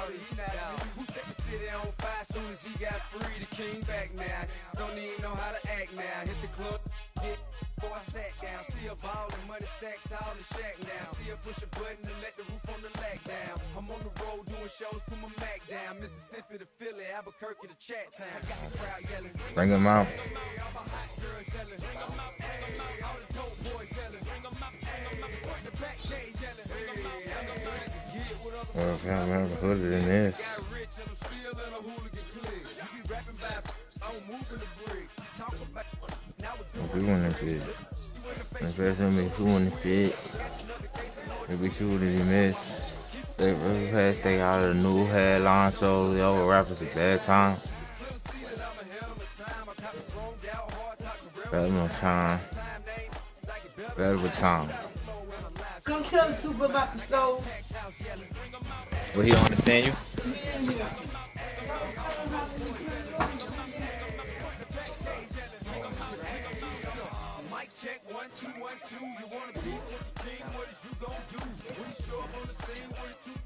out, he not out. Who set the city on fire soon as he got free? The king back now. Don't even know how to act now. Hit the club, get before I sat down. Still ballin', money stacked tall in shack now. Still push a button to let the roof on the lag down. I'm on the road doing shows, put my Mac down. Mississippi to Philly, Albuquerque to Chat Town. I got the crowd yelling. Bring him out. Hey, all my hot girls yelling. Bring 'em out. Hey, all the dope boys yelling. Bring 'em out. Hey, the back gate yelling. Bring 'em out. Well, if y'all remember hooded in this. Got rich and I'm still in a hooligan clique. You be rapping by, I'm moving the brick. Talk about now we're We want to fit. The first time we want to fit. If we shoot it, he missed. They really had to stay out of the new headline shows. Yo, rappers a bad time. Better no time. Better with time. Come tell the super about the stove. Will he understand you? Yeah. Mic check 1 2 1 2. You wanna be with the king? What is you gonna do when you show up on the scene with it too?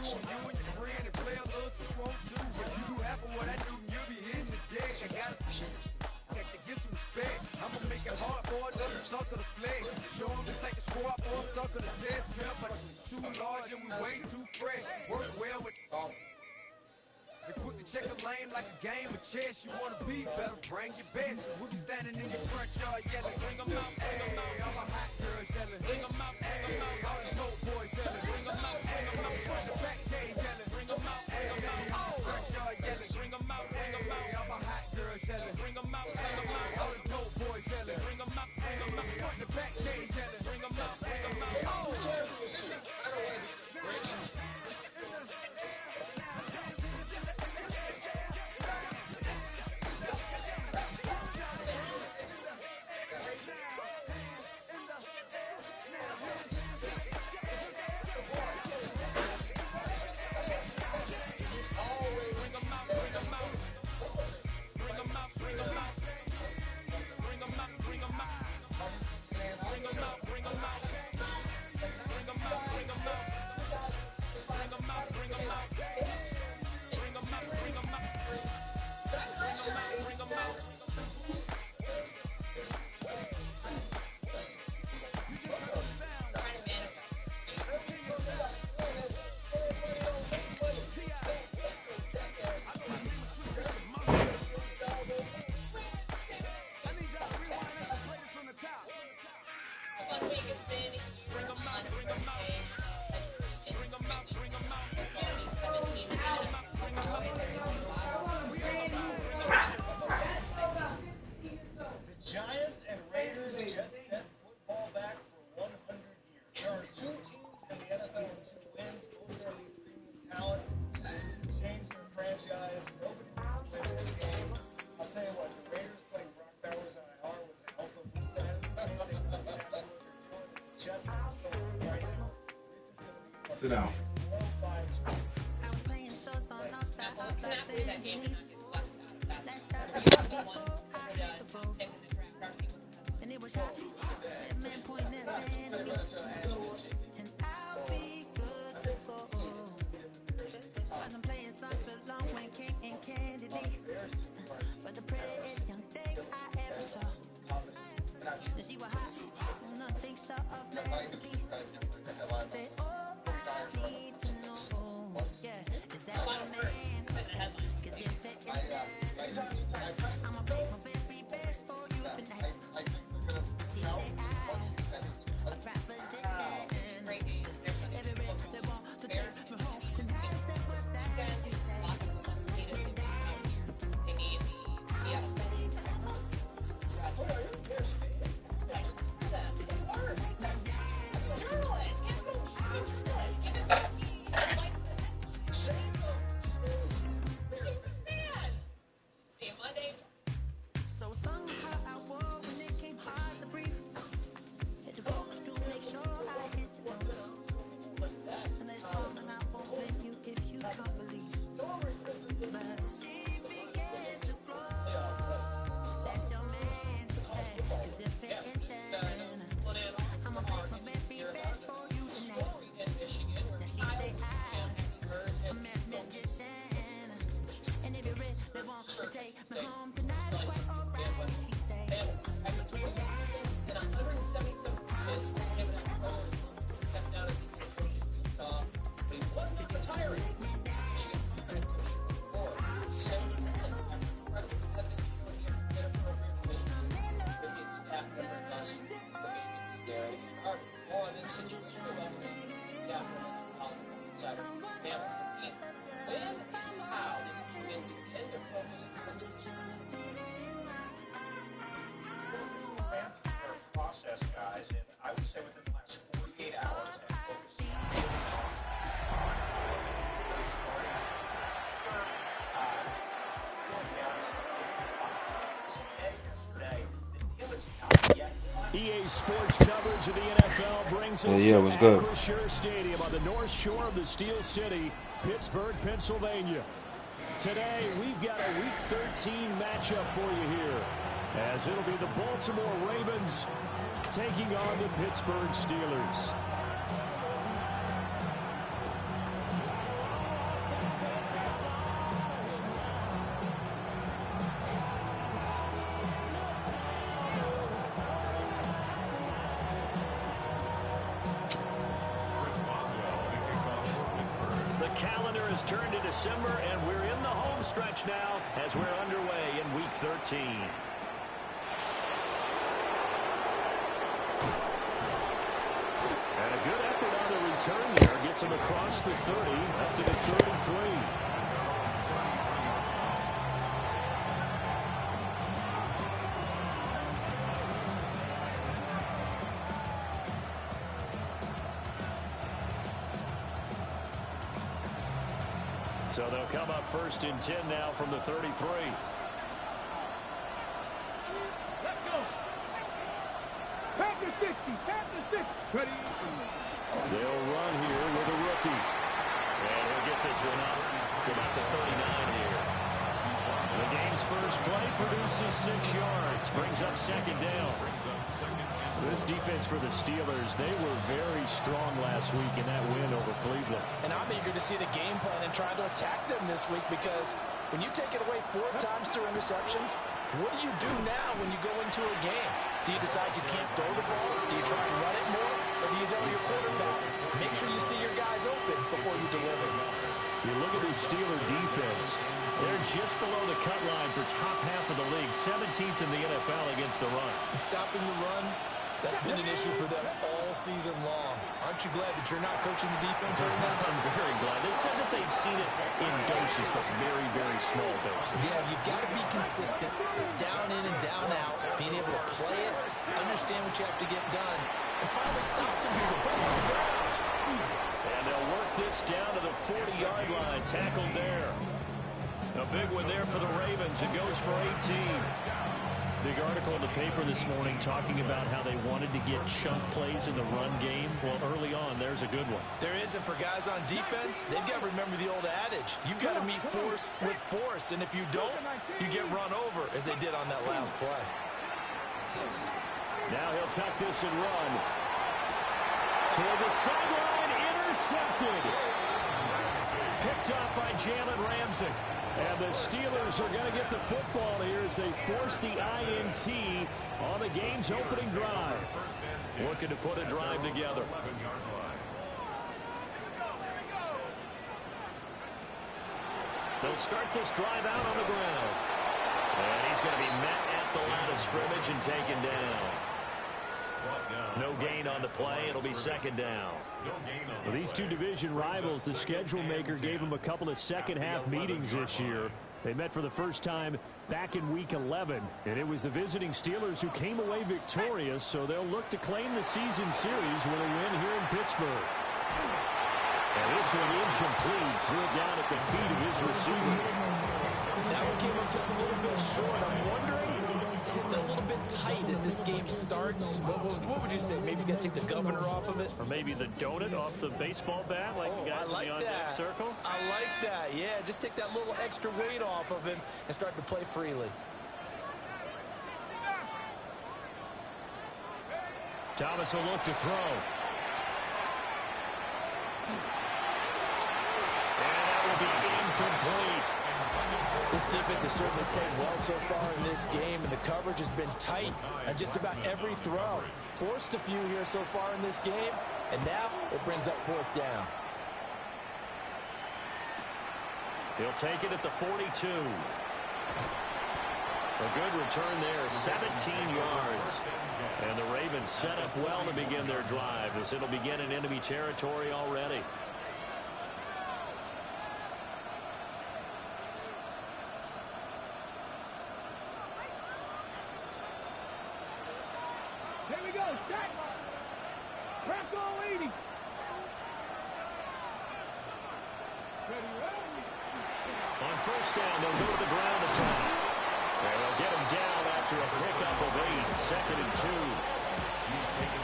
You and your friend and play a little 2 on 2. If you do half of what I do, you'll be hitting the deck. I gotta get some respect. I'ma make it hard for another sucker to flex. Show him this ain't the squad for a sucker to test. Pimp, but too large and we way too fresh. Work well with. They quick to check a lane like a game of chess. You wanna be better, bring your best. We'll be standing in your front yard yelling. Bring 'em out, hey, all my hot girls yelling. Bring 'em out, hey, all the dope boys yelling. Bring 'em out, hey, the back gate yelling. Bring 'em out, hey, all the front yard yelling. Bring 'em out, hey, all my hot girls yelling. Bring 'em out, hey, all the dope boys yelling. Bring 'em out, hey, the back gate yelling. Bring 'em out, hey, all the championship. Sit down. EA Sports coverage of the NFL brings us yeah, to what's good? Acrisure Stadium on the north shore of the Steel City, Pittsburgh, Pennsylvania. Today, we've got a Week 13 matchup for you here, as it'll be the Baltimore Ravens taking on the Pittsburgh Steelers. Calendar has turned to December, and we're in the home stretch now as we're underway in Week 13. And a good effort on the return there. Gets him across the 30, up to the 33. So they'll come up first and 10 now from the 33. Let's go. Pack the 60. Pack the 60. Ready? They'll run here with a rookie. And he'll get this one up to about the 39 here. The game's first play produces 6 yards. Brings up second down. This defense for the Steelers, they were very strong last week in that win over Cleveland. And I'm eager to see the game plan and try to attack them this week, because when you take it away 4 times through interceptions, what do you do now when you go into a game? Do you decide you can't throw the ball? Do you try and run it more? Or do you tell your quarterback, make sure you see your guys open before you deliver? You look at this Steeler defense. They're just below the cut line for top half of the league, 17th in the NFL against the run. And stopping the run, that's been an issue for them all season long. Aren't you glad that you're not coaching the defense right now? I'm very glad. They said that they've seen it in doses, but very, very small doses. Yeah, you've got to be consistent. It's down in and down out. Being able to play it, understand what you have to get done, and finally stop some people, put them on the ground. And they'll work this down to the 40-yard line. Tackled there. A big one there for the Ravens. It goes for 18. Big article in the paper this morning talking about how they wanted to get chunk plays in the run game. Well, early on, there's a good one. There is, and for guys on defense, they've got to remember the old adage. You've got to meet force with force, and if you don't, you get run over, as they did on that last play. Now he'll tuck this and run. Toward the sideline, intercepted. Picked up by Jalen Ramsey. And the Steelers are going to get the football here as they force the INT on the game's opening drive. Looking to put a drive together. They'll start this drive out on the ground. And he's going to be met at the line of scrimmage and taken down. No gain on the play. It'll be second down. Well, these two division rivals, the schedule maker gave them a couple of second-half meetings this year. They met for the first time back in Week 11, and it was the visiting Steelers who came away victorious, so they'll look to claim the season series with a win here in Pittsburgh. And this one incomplete. Threw it down at the feet of his receiver. That one came up just a little bit short. I'm wondering, is he still a little bit tight as this game starts? What would you say? Maybe he's got to take the governor off of it? Or maybe the donut off the baseball bat like the guys in the on-deck circle? I like that. Yeah, just take that little extra weight off of him and start to play freely. Thomas will look to throw. And that will be incomplete. This defense has certainly played well so far in this game, and the coverage has been tight on just about every throw. Forced a few here so far in this game, and now it brings up 4th down. He'll take it at the 42. A good return there, 17 yards. And the Ravens set up well to begin their drive, as it'll begin in enemy territory already. Here we go. Set. Crack all 80. On first down, they'll go to the ground attack. And they'll get him down after a pickup of 8. 2nd and 2.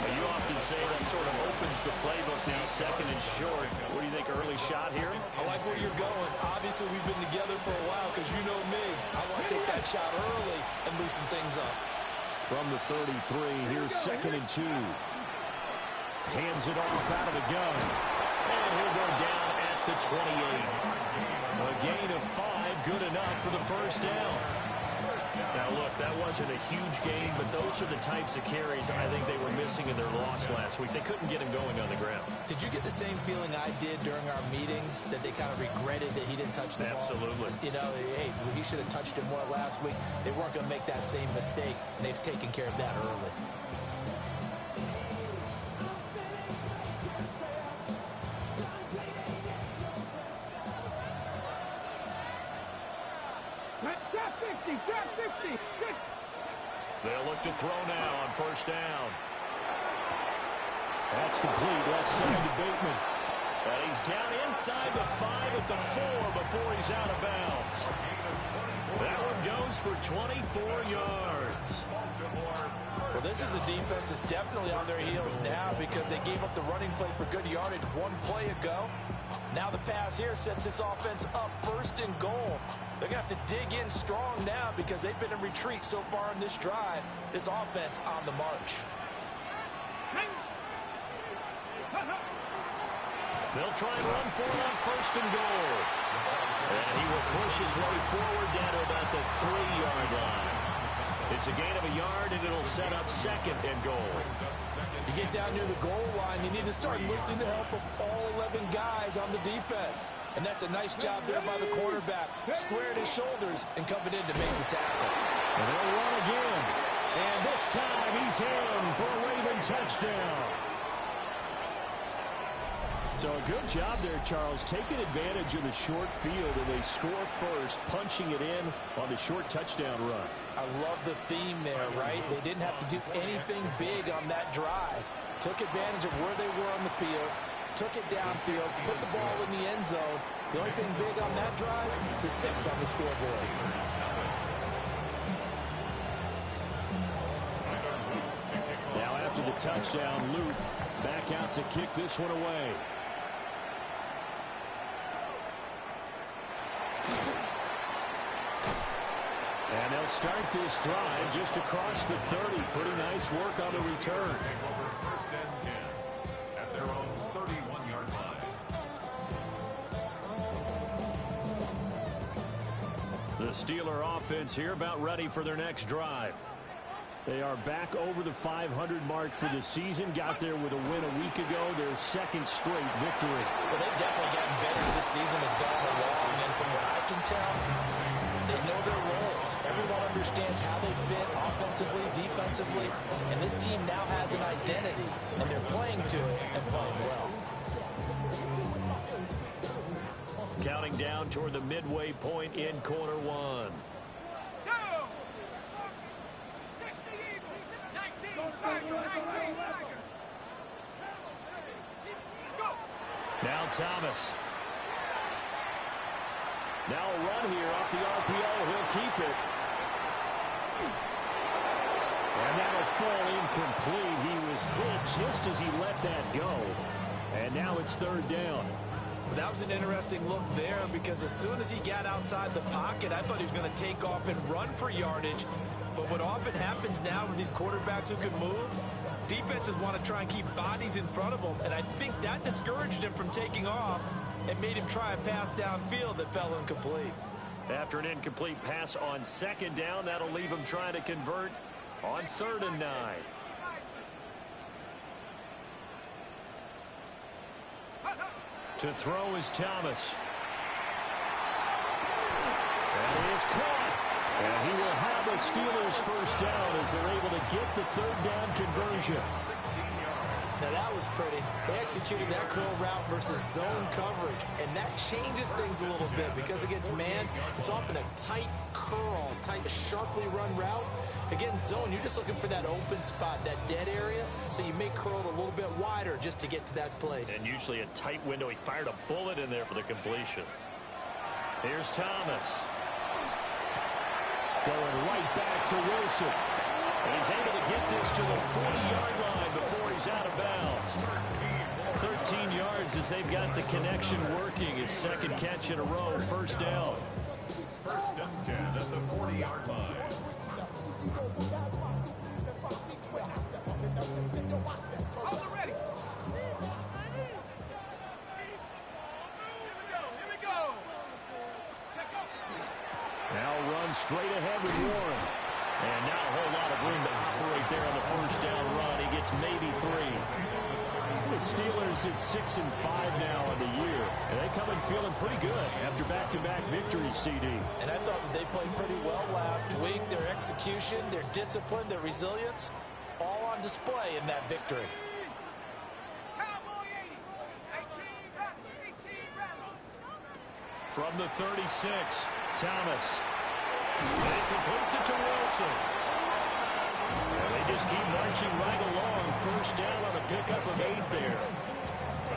Well, you often say that sort of opens the playbook now, second and short. What do you think, early shot here? I like where you're going. Obviously, we've been together for a while because you know me. I want to take that shot early and loosen things up. From the 33, here's second and 2. Hands it off out of the gun. And he'll go down at the 28. A gain of 5, good enough for the first down. Now, look, that wasn't a huge gain, but those are the types of carries I think they were missing in their loss last week. They couldn't get him going on the ground. Did you get the same feeling I did during our meetings, that they kind of regretted that he didn't touch the ball? Absolutely. You know, hey, he should have touched it more last week. They weren't going to make that same mistake, and they've taken care of that early. They'll look to throw now on first down. That's complete. Left side to Bateman. And he's down inside the 5 at the 4 before he's out of bounds. That one goes for 24 yards. Well, this is a defense that's definitely on their heels now because they gave up the running play for good yardage one play ago. Now the pass here sets this offense up first and goal. They're going to have to dig in strong now because they've been in retreat so far in this drive. This offense on the march. They'll try and run for it on first and goal. And he will push his way forward down to about the 3-yard line. It's a gain of a yard, and it'll set up second and goal. You get down near the goal line, you need to start enlisting the help of all 11 guys on the defense. And that's a nice job there by the quarterback, squaring his shoulders and coming in to make the tackle. And they'll run again. And this time he's in for a Raven touchdown. So a good job there, Charles, taking advantage of the short field, and they score first, punching it in on the short touchdown run. I love the theme there, right? They didn't have to do anything big on that drive. Took advantage of where they were on the field, took it downfield, put the ball in the end zone. The only thing big on that drive, the 6 on the scoreboard. Now after the touchdown, Luke back out to kick this one away. And they'll start this drive just across the 30. Pretty nice work on the return. Take over first and 10 at their own 31-yard line. The Steeler offense here about ready for their next drive. They are back over the 500 mark for the season. Got there with a win a week ago. Their second straight victory. Well, they've definitely gotten better as this season has gone along. And from what I can tell, they know their roles. Everyone understands how they fit offensively, defensively. And this team now has an identity. And they're playing to it and playing well. Counting down toward the midway point in quarter one. Now Thomas. Now a run here off the RPO. He'll keep it. And that'll fall incomplete. He was hit just as he let that go. And now it's third down. That was an interesting look there because as soon as he got outside the pocket, I thought he was going to take off and run for yardage. But what often happens now with these quarterbacks who can move, defenses want to try and keep bodies in front of them. And I think that discouraged him from taking off and made him try a pass downfield that fell incomplete. After an incomplete pass on second down, that'll leave him trying to convert on 3rd and 9. To throw is Thomas. And he is caught. And he will have the Steelers first down as they're able to get the 3rd down conversion. Now that was pretty. They executed that curl route versus zone coverage. And that changes things a little bit because against man, it's often a tight curl, tight, sharply run route. Against zone, you're just looking for that open spot, that dead area. So you may curl it a little bit wider just to get to that place. And usually a tight window. He fired a bullet in there for the completion. Here's Thomas. Going right back to Wilson. And he's able to get this to the 40-yard line before he's out of bounds. 13 yards as they've got the connection working. His second catch in a row, first down. First and 10 at the 40-yard line. Now runs straight ahead with Warren. And not a whole lot of room to operate there on the first down run. He gets maybe 3. The Steelers at 6-5 now on the year. And they come in feeling pretty good after back-to-back victories, CD. And I thought that they played pretty well last week. Their execution, their discipline, their resilience, all on display in that victory. From the 36, Thomas. And he completes it to Wilson. And they just keep marching right along. First down on a pickup of 8 there.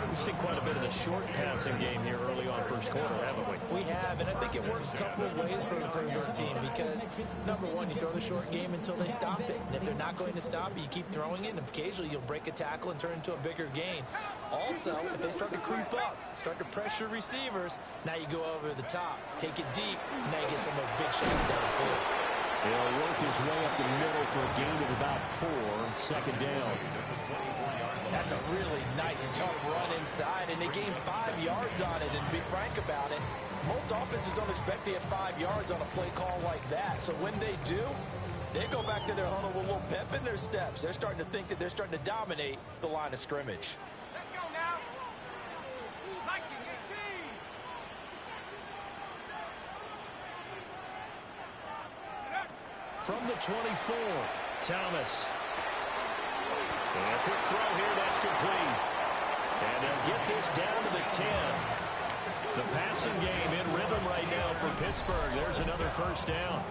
We've seen quite a bit of the short passing game here early on first quarter, haven't we? We have, and I think it works a couple of ways for this team because, number one, you throw the short game until they stop it. And if they're not going to stop it, you keep throwing it, and occasionally you'll break a tackle and turn it into a bigger gain. Also, if they start to creep up, start to pressure receivers, now you go over the top, take it deep, and now you get some of those big shots down the field. He'll work his way up the middle for a gain of about 4, second down. That's a really nice, tough run inside, and they gained 5 yards on it. And to be frank about it, most offenses don't expect to get 5 yards on a play call like that. So when they do, they go back to their huddle with a little pep in their steps. They're starting to think that they're starting to dominate the line of scrimmage. Let's go now. Mikey, 18. From the 24, Thomas. And a quick throw here, that's complete. And they'll get this down to the 10. The passing game in rhythm right now for Pittsburgh. There's another first down.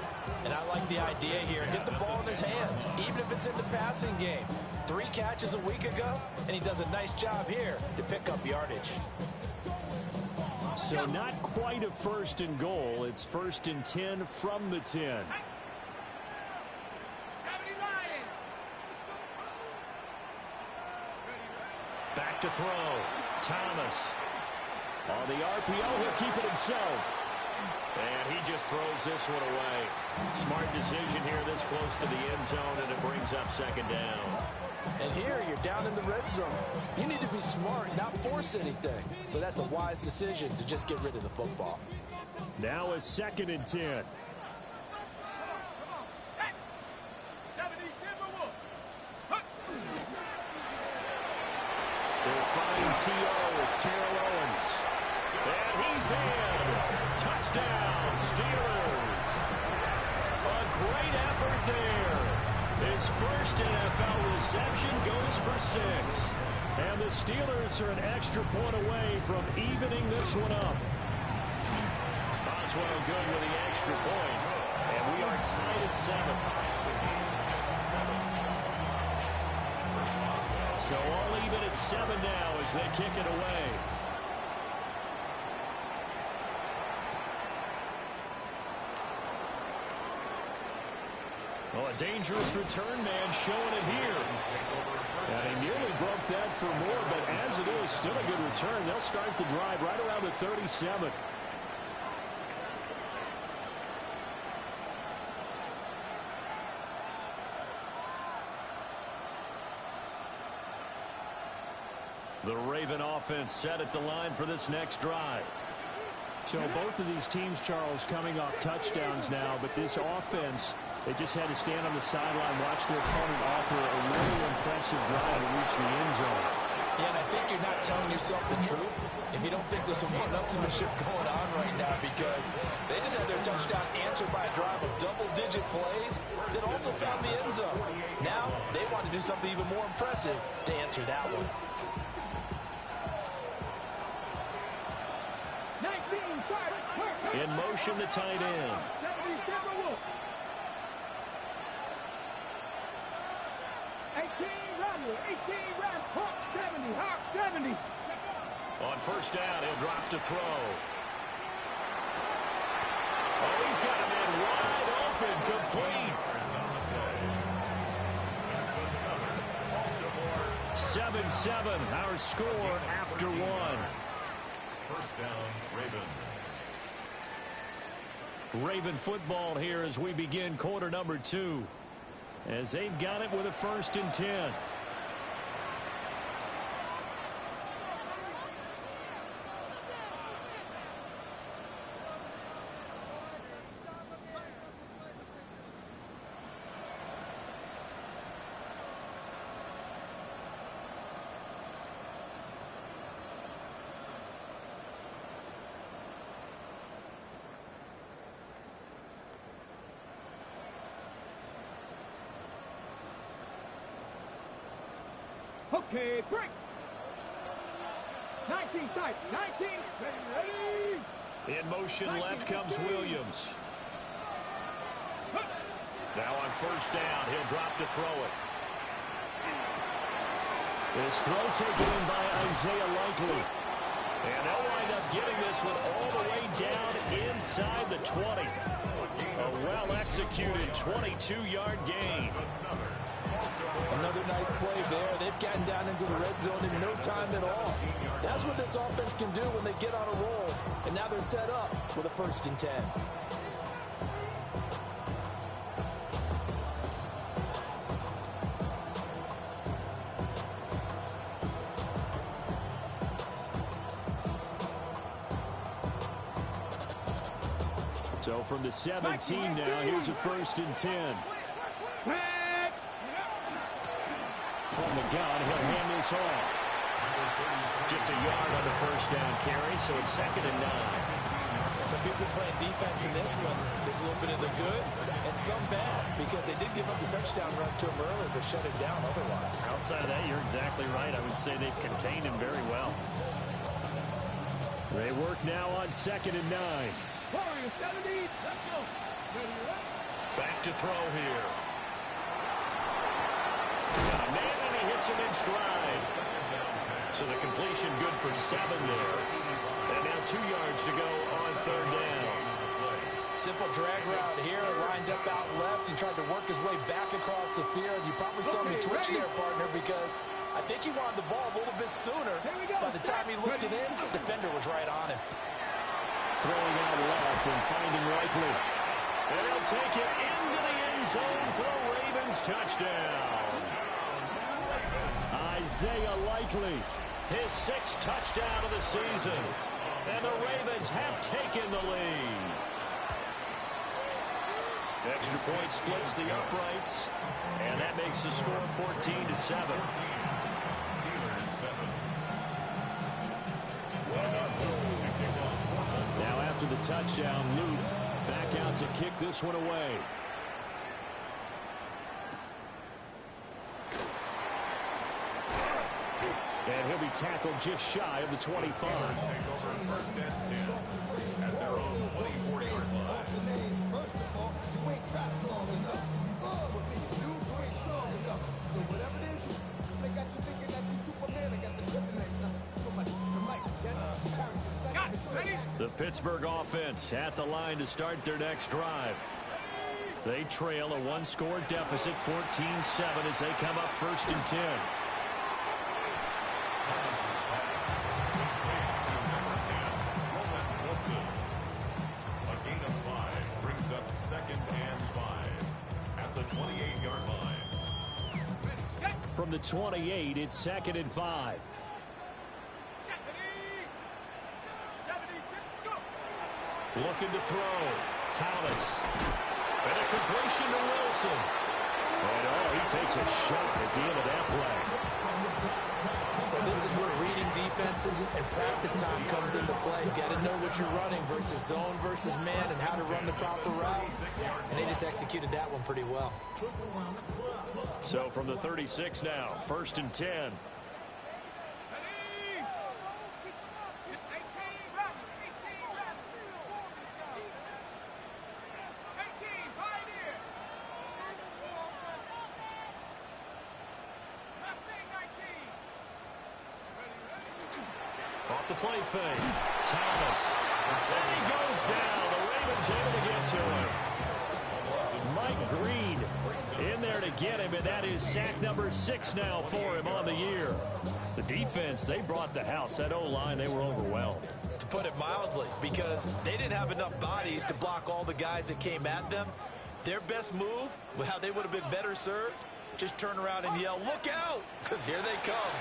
And I like the idea here. Get the ball in his hands, even if it's in the passing game. 3 catches a week ago, and he does a nice job here to pick up yardage. So not quite a first and goal. It's first and 10 from the 10. Back to throw. Thomas. On the RPO, he'll keep it himself. And he just throws this one away. Smart decision here this close to the end zone, and it brings up second down. And here you're down in the red zone. You need to be smart, not force anything. So that's a wise decision to just get rid of the football. Now a second and 10. They'll find T.O. It's Terrell Owens. And he's in. Touchdown, Steelers. A great effort there. His first NFL reception goes for 6. And the Steelers are an extra point away from evening this one up. Boswell good with the extra point. And we are tied at 7. So all even at 7 now as they kick it away. Well, a dangerous return man showing it here. And he nearly broke that for more, but as it is, still a good return. They'll start the drive right around the 37. The Raven offense set at the line for this next drive. So both of these teams, Charles, coming off touchdowns now, but this offense, they just had to stand on the sideline, watch their opponent offer a really impressive drive to reach the end zone. Yeah, and I think you're not telling yourself the truth if you don't think there's some one-upsmanship going on right now, because they just had their touchdown answered by a drive of double-digit plays that also found the end zone. Now they want to do something even more impressive to answer that one. In motion, the tight end. On first down, he'll drop to throw. Oh, he's got him in wide open, complete. 7-7, our score after one. First down, Ravens. Raven football here as we begin quarter number 2. As they've got it with a 1st and 10. Okay, break. 19 tight. 19. Ready. In motion left comes Williams. Now on 1st down, he'll drop to throw it. His throw taken in by Isaiah Likely. And they'll wind up getting this one all the way down inside the 20. A well-executed 22-yard gain. Another nice play there. They've gotten down into the red zone in no time at all. That's what this offense can do when they get on a roll. And now they're set up with a 1st and 10. So from the 17 now, here's a 1st and 10. From the gun, he'll hand this off. Just a yard on the 1st down carry, so it's 2nd and 9. Some people playing defense in this one. There's a little bit of the good and some bad because they did give up the touchdown run to him earlier, but shut it down otherwise. Outside of that, you're exactly right. I would say they've contained him very well. They work now on 2nd and 9. Back to throw here. Got a man, and he hits him in stride. So the completion good for 7 there. And now 2 yards to go on 3rd down. Simple drag route here, lined up out left and tried to work his way back across the field. You probably saw me twitch there, partner, because I think he wanted the ball a little bit sooner. By the time he looked it in, the defender was right on him. Throwing out left and finding Likely. And he'll take it into the end zone for a Ravens touchdown. Isaiah Likely, his 6th touchdown of the season. And the Ravens have taken the lead. Extra point splits the uprights. And that makes the score 14-7. Steelers 7. Now after the touchdown, Luke back out to kick this one away. And he'll be tackled just shy of the 25. Take over 1st and 10 at their own 24-yard line. First of all, you ain't trapped long enough. You ain't strong enough. So whatever it is, they got you thinking that you Superman and got the kryptonite. The Pittsburgh offense at the line to start their next drive. They trail a 1-score deficit, 14-7, as they come up 1st and 10. A gain of 5 brings up 2nd and 5 at the 28-yard line. From the 28, it's 2nd and 5. Looking to throw. Thomas. And a completion to Wilson. And he takes a shot at the end of that play. So this is where reading defenses and practice time comes into play. You got to know what you're running versus zone versus man and how to run the proper route. And they just executed that one pretty well. So from the 36 now, 1st and 10. Off the play fake. Thomas. And he goes down. The Ravens able to get to him. Mike Green in there to get him, and that is sack number 6 now for him on the year. The defense, they brought the house. That O-line, they were overwhelmed. To put it mildly, because they didn't have enough bodies to block all the guys that came at them. Their best move, how they would have been better served, just turn around and yell, "Look out!" Because here they come.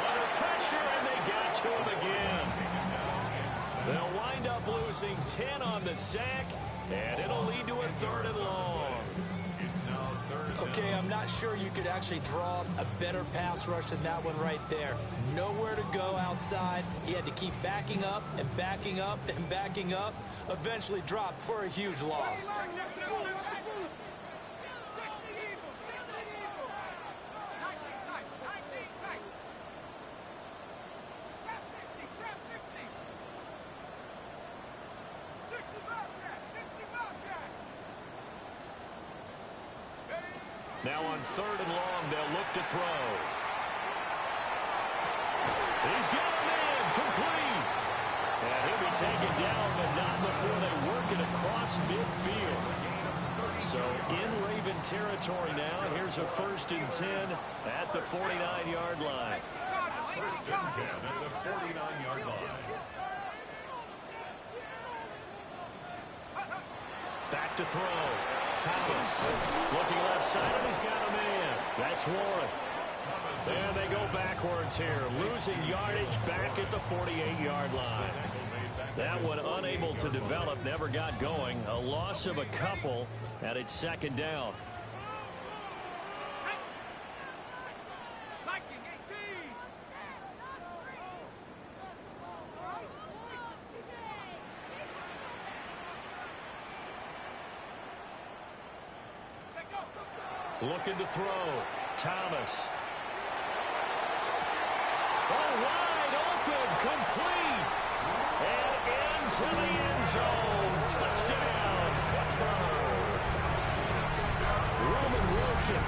Under pressure, and they got to him again. They'll wind up losing 10 on the sack, and it'll lead to a 3rd and long. Okay, I'm not sure you could actually draw a better pass rush than that one right there. Nowhere to go outside. He had to keep backing up and backing up and backing up. Eventually dropped for a huge loss. Now on 3rd and long, they'll look to throw. He's got a man complete. And he'll be taken down, but not before they work it across midfield. So in Raven territory now, here's a 1st and 10 at the 49-yard line. 1st and 10 at the 49-yard line. Back to throw. Thomas looking left side, and he's got a man. That's Warren. And they go backwards here, losing yardage back at the 48-yard line. That one unable to develop, never got going. A loss of a couple, and it's 2nd down. Looking to throw. Thomas. Oh, wide open, complete. And into the end zone. Touchdown, Pittsburgh. Roman Wilson,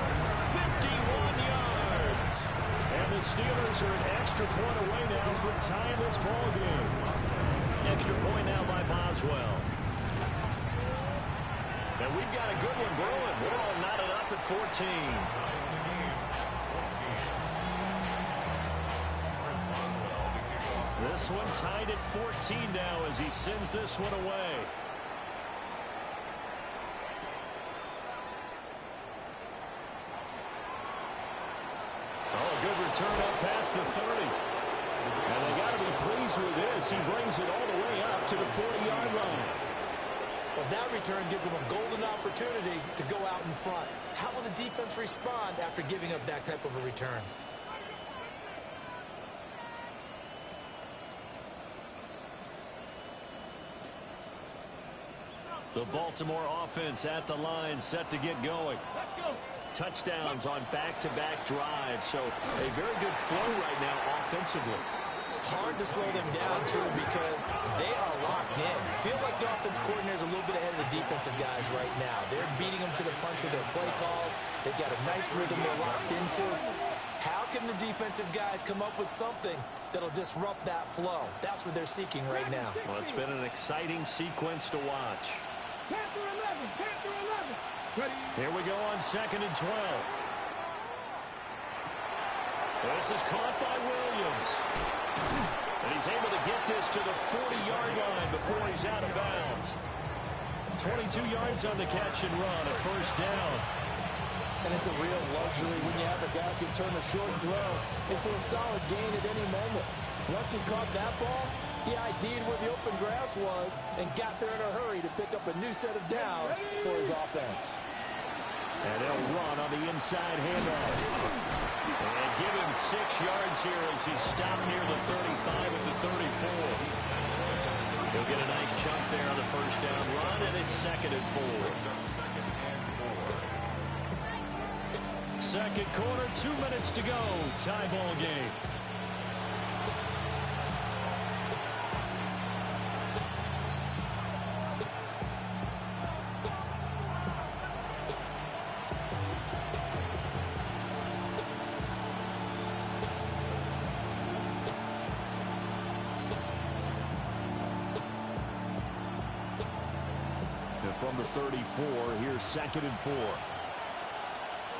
51 yards. And the Steelers are an extra point away now from tying this ball game. Extra point now by Boswell. And we've got a good one brewing. We're all knotted up at 14. This one tied at 14 now as he sends this one away. Oh, a good return up past the 30. And they got to be pleased with this. He brings it all the way up to the 40-yard line. Well, that return gives them a golden opportunity to go out in front. How will the defense respond after giving up that type of a return? The Baltimore offense at the line, set to get going. Touchdowns on back-to-back drives, so a very good flow right now offensively. Hard to slow them down, too, because they are locked in. Feel like the offense coordinator is a little bit ahead of the defensive guys right now. They're beating them to the punch with their play calls. They've got a nice rhythm they're locked into. How can the defensive guys come up with something that'll disrupt that flow? That's what they're seeking right now. Well, it's been an exciting sequence to watch. Panther 11, Panther 11. Ready? Here we go on 2nd and 12. This is caught by Williams. And he's able to get this to the 40-yard line before he's out of bounds. 22 yards on the catch and run, a 1st down. And it's a real luxury when you have a guy who can turn a short throw into a solid gain at any moment. Once he caught that ball, he ID'd where the open grass was and got there in a hurry to pick up a new set of downs for his offense. And they'll run on the inside handoff. And give him 6 yards here as he's stopped near the 35 at the 34. He'll get a nice chunk there on the 1st down run, and it's 2nd and 4. Second quarter, 2 minutes to go. Tie ball game. From the 34, here's 2nd and 4.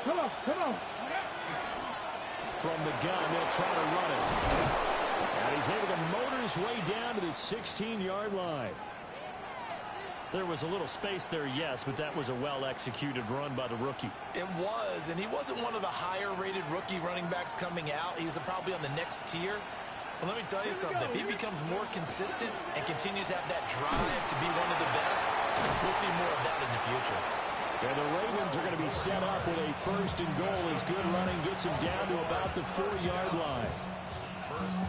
Come on, come on. From the gun, they'll try to run it. And he's able to motor his way down to the 16-yard line. There was a little space there, yes, but that was a well-executed run by the rookie. It was, and he wasn't one of the higher-rated rookie running backs coming out. He's probably on the next tier. But let me tell you something. If he becomes more consistent and continues to have that drive to be one of the best, we'll see more of that in the future. And the Ravens are going to be set up with a first and goal as good running gets him down to about the 4-yard line.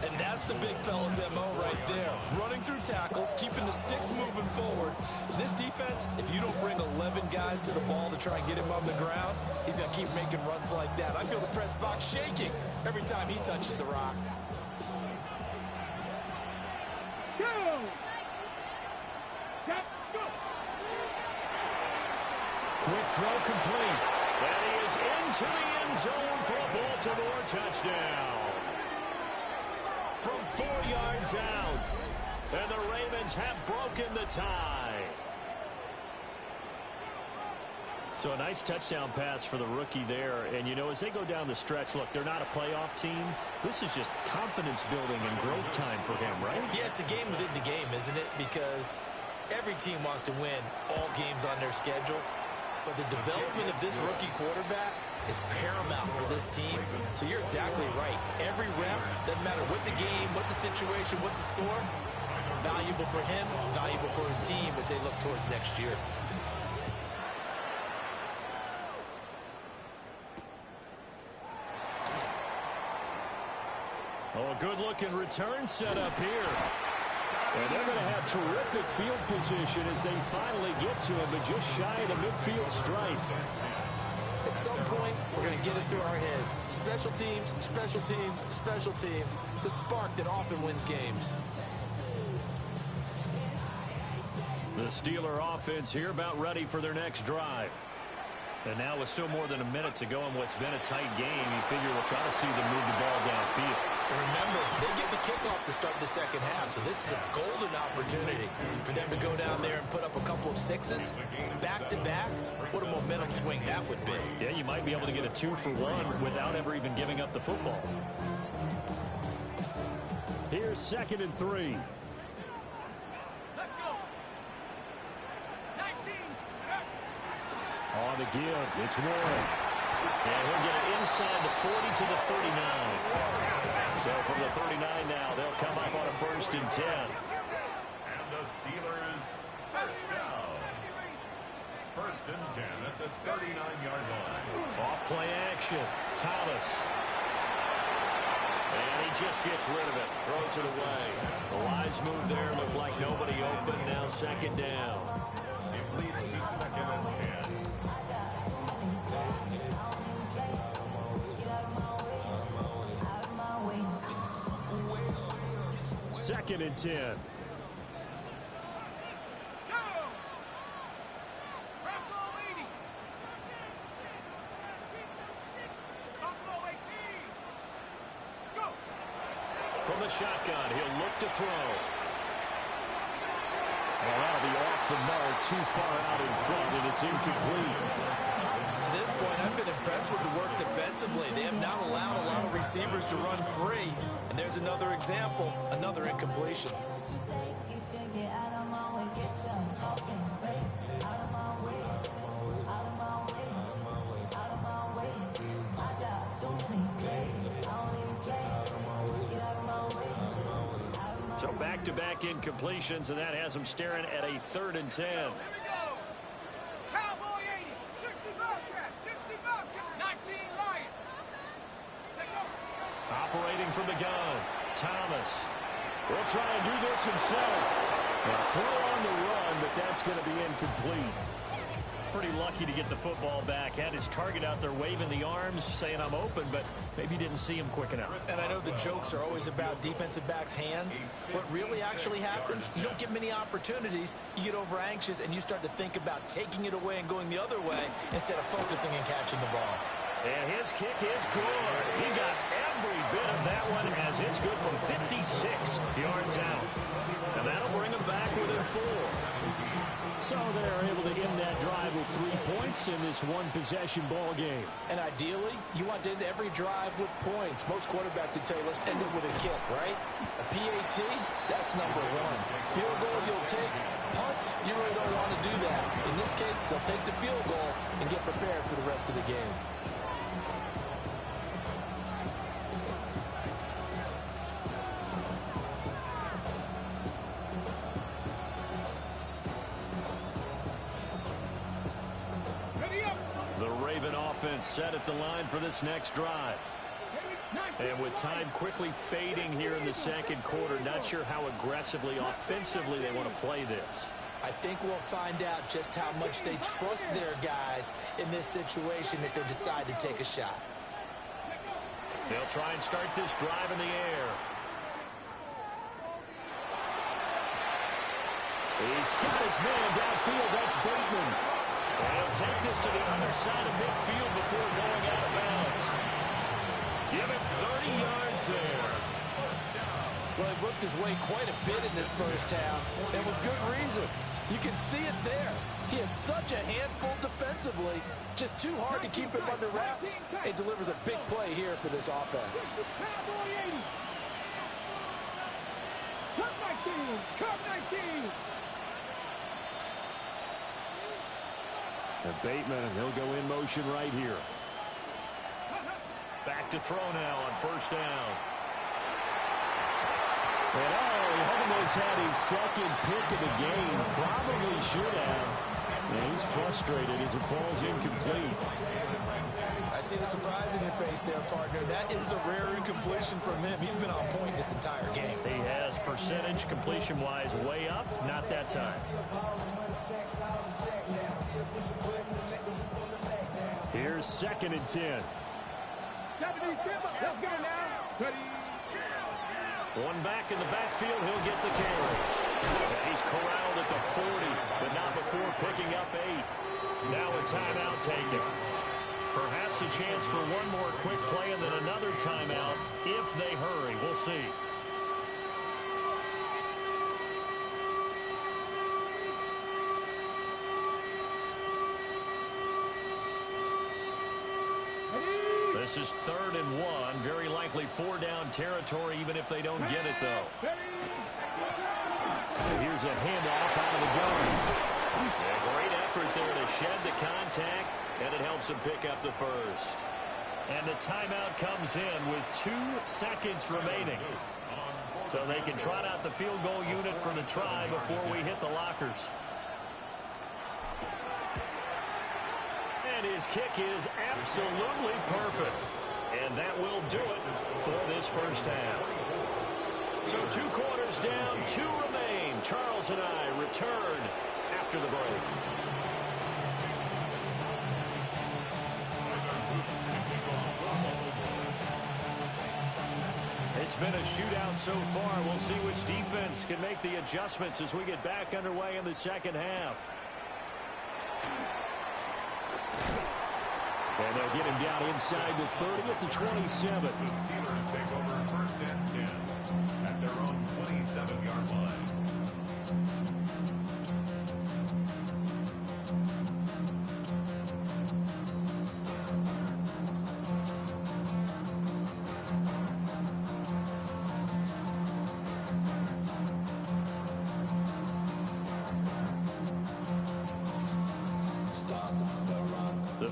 And that's the big fella's MO right there. Running through tackles, keeping the sticks moving forward. This defense, if you don't bring 11 guys to the ball to try and get him on the ground, he's going to keep making runs like that. I feel the press box shaking every time he touches the rock. Go! Go! Quick throw complete. And he is into the end zone for a Baltimore touchdown. From 4 yards out. And the Ravens have broken the tie. So a nice touchdown pass for the rookie there. And, you know, as they go down the stretch, look, they're not a playoff team. This is just confidence building and growth time for him, right? Yeah, it's a game within the game, isn't it? Because every team wants to win all games on their schedule. But the development of this rookie quarterback is paramount for this team. So you're exactly right. Every rep, doesn't matter what the game, what the situation, what the score, valuable for him, valuable for his team as they look towards next year. Oh, a good-looking return set up here. And they're going to have terrific field position as they finally get to him, but just shy of the midfield stripe. At some point, we're going to get it through our heads. Special teams, special teams, special teams. The spark that often wins games. The Steeler offense here about ready for their next drive. And now with still more than a minute to go in what's been a tight game, you figure we'll try to see them move the ball downfield. And remember, they get the kickoff to start the second half, so this is a golden opportunity for them to go down there and put up a couple of sixes. Back-to-back, what a momentum swing that would be. Yeah, you might be able to get a 2-for-1 without ever even giving up the football. Here's 2nd and 3. On the give, it's Warren. And he'll get it inside the 40 to the 39. So from the 39 now, they'll come up on a 1st and 10. And the Steelers first down. 1st and 10 at the 39-yard line. Off play action, Thomas. And he just gets rid of it, throws it away. The wise move there, looked like nobody open, now 2nd down. It leads to 2nd and 10. 2nd and 10. From the shotgun, he'll look to throw. Well, that'll be off the mark, too far out in front, and it's incomplete. To this point, I've been impressed with the work defensively. They have not allowed a lot of receivers to run free. And there's another example, another incompletion. So back-to-back incompletions, and that has them staring at a 3rd and 10. Cowboy 80, 60 Bobcat, 60 Bobcat, 19 Lions. Take over. Operating from the gun, Thomas will try and do this himself. A throw on the run, but that's going to be incomplete. Pretty lucky to get the football back. Had his target out there waving the arms, saying I'm open, but maybe didn't see him quick enough. And I know the jokes are always about defensive backs' hands. What really actually happens, you don't get many opportunities. You get over anxious, and you start to think about taking it away and going the other way instead of focusing and catching the ball. And his kick is good. He got every bit of that one as it's good from 56 yards out. And that'll bring him back within 4. So they're able to end that drive with 3 points in this one-possession ball game. And ideally, you want to end every drive with points. Most quarterbacks would tell you, let's end it with a kick, right? A PAT, that's number one. Field goal, you'll take. Punts, you really don't want to do that. In this case, they'll take the field goal and get prepared for the rest of the game. The Raven offense set at the line for this next drive. And with time quickly fading here in the second quarter, not sure how aggressively, offensively they want to play this. I think we'll find out just how much they trust their guys in this situation if they decide to take a shot. They'll try and start this drive in the air. He's got his man downfield. That's Bateman. And he'll take this to the other side of midfield before going out of bounds. Give it 30 yards there. Well, he worked his way quite a bit in this first half, and with good reason. You can see it there. He is such a handful defensively. Just too hard to keep him under wraps. He delivers a big play here for this offense. Cut 19! Cut 19! And Bateman, and he'll go in motion right here. Back to throw now on first down. And he almost had his second pick of the game. Probably should have. And he's frustrated as it falls incomplete. I see the surprise in your face there, partner. That is a rare incompletion from him. He's been on point this entire game. He has percentage completion-wise way up. Not that time. Here's 2nd and 10. Let's go now. One back in the backfield, he'll get the carry. And he's corralled at the 40, but not before picking up 8. Now a timeout taken. Perhaps a chance for one more quick play and then another timeout if they hurry. We'll see. This is 3rd and 1. Very likely 4-down territory, even if they don't get it, though. Here's a handoff out of the gun. A great effort there to shed the contact, and it helps him pick up the first. And the timeout comes in with 2 seconds remaining. So they can trot out the field goal unit for the try before we hit the lockers. And his kick is absolutely perfect. And that will do it for this first half. So 2 quarters down, 2 remain. Charles and I return after the break. It's been a shootout so far. We'll see which defense can make the adjustments as we get back underway in the second half. And they'll get him down inside the 30 at the 27. The Steelers take over 1st and 10 at their own 27-yard line.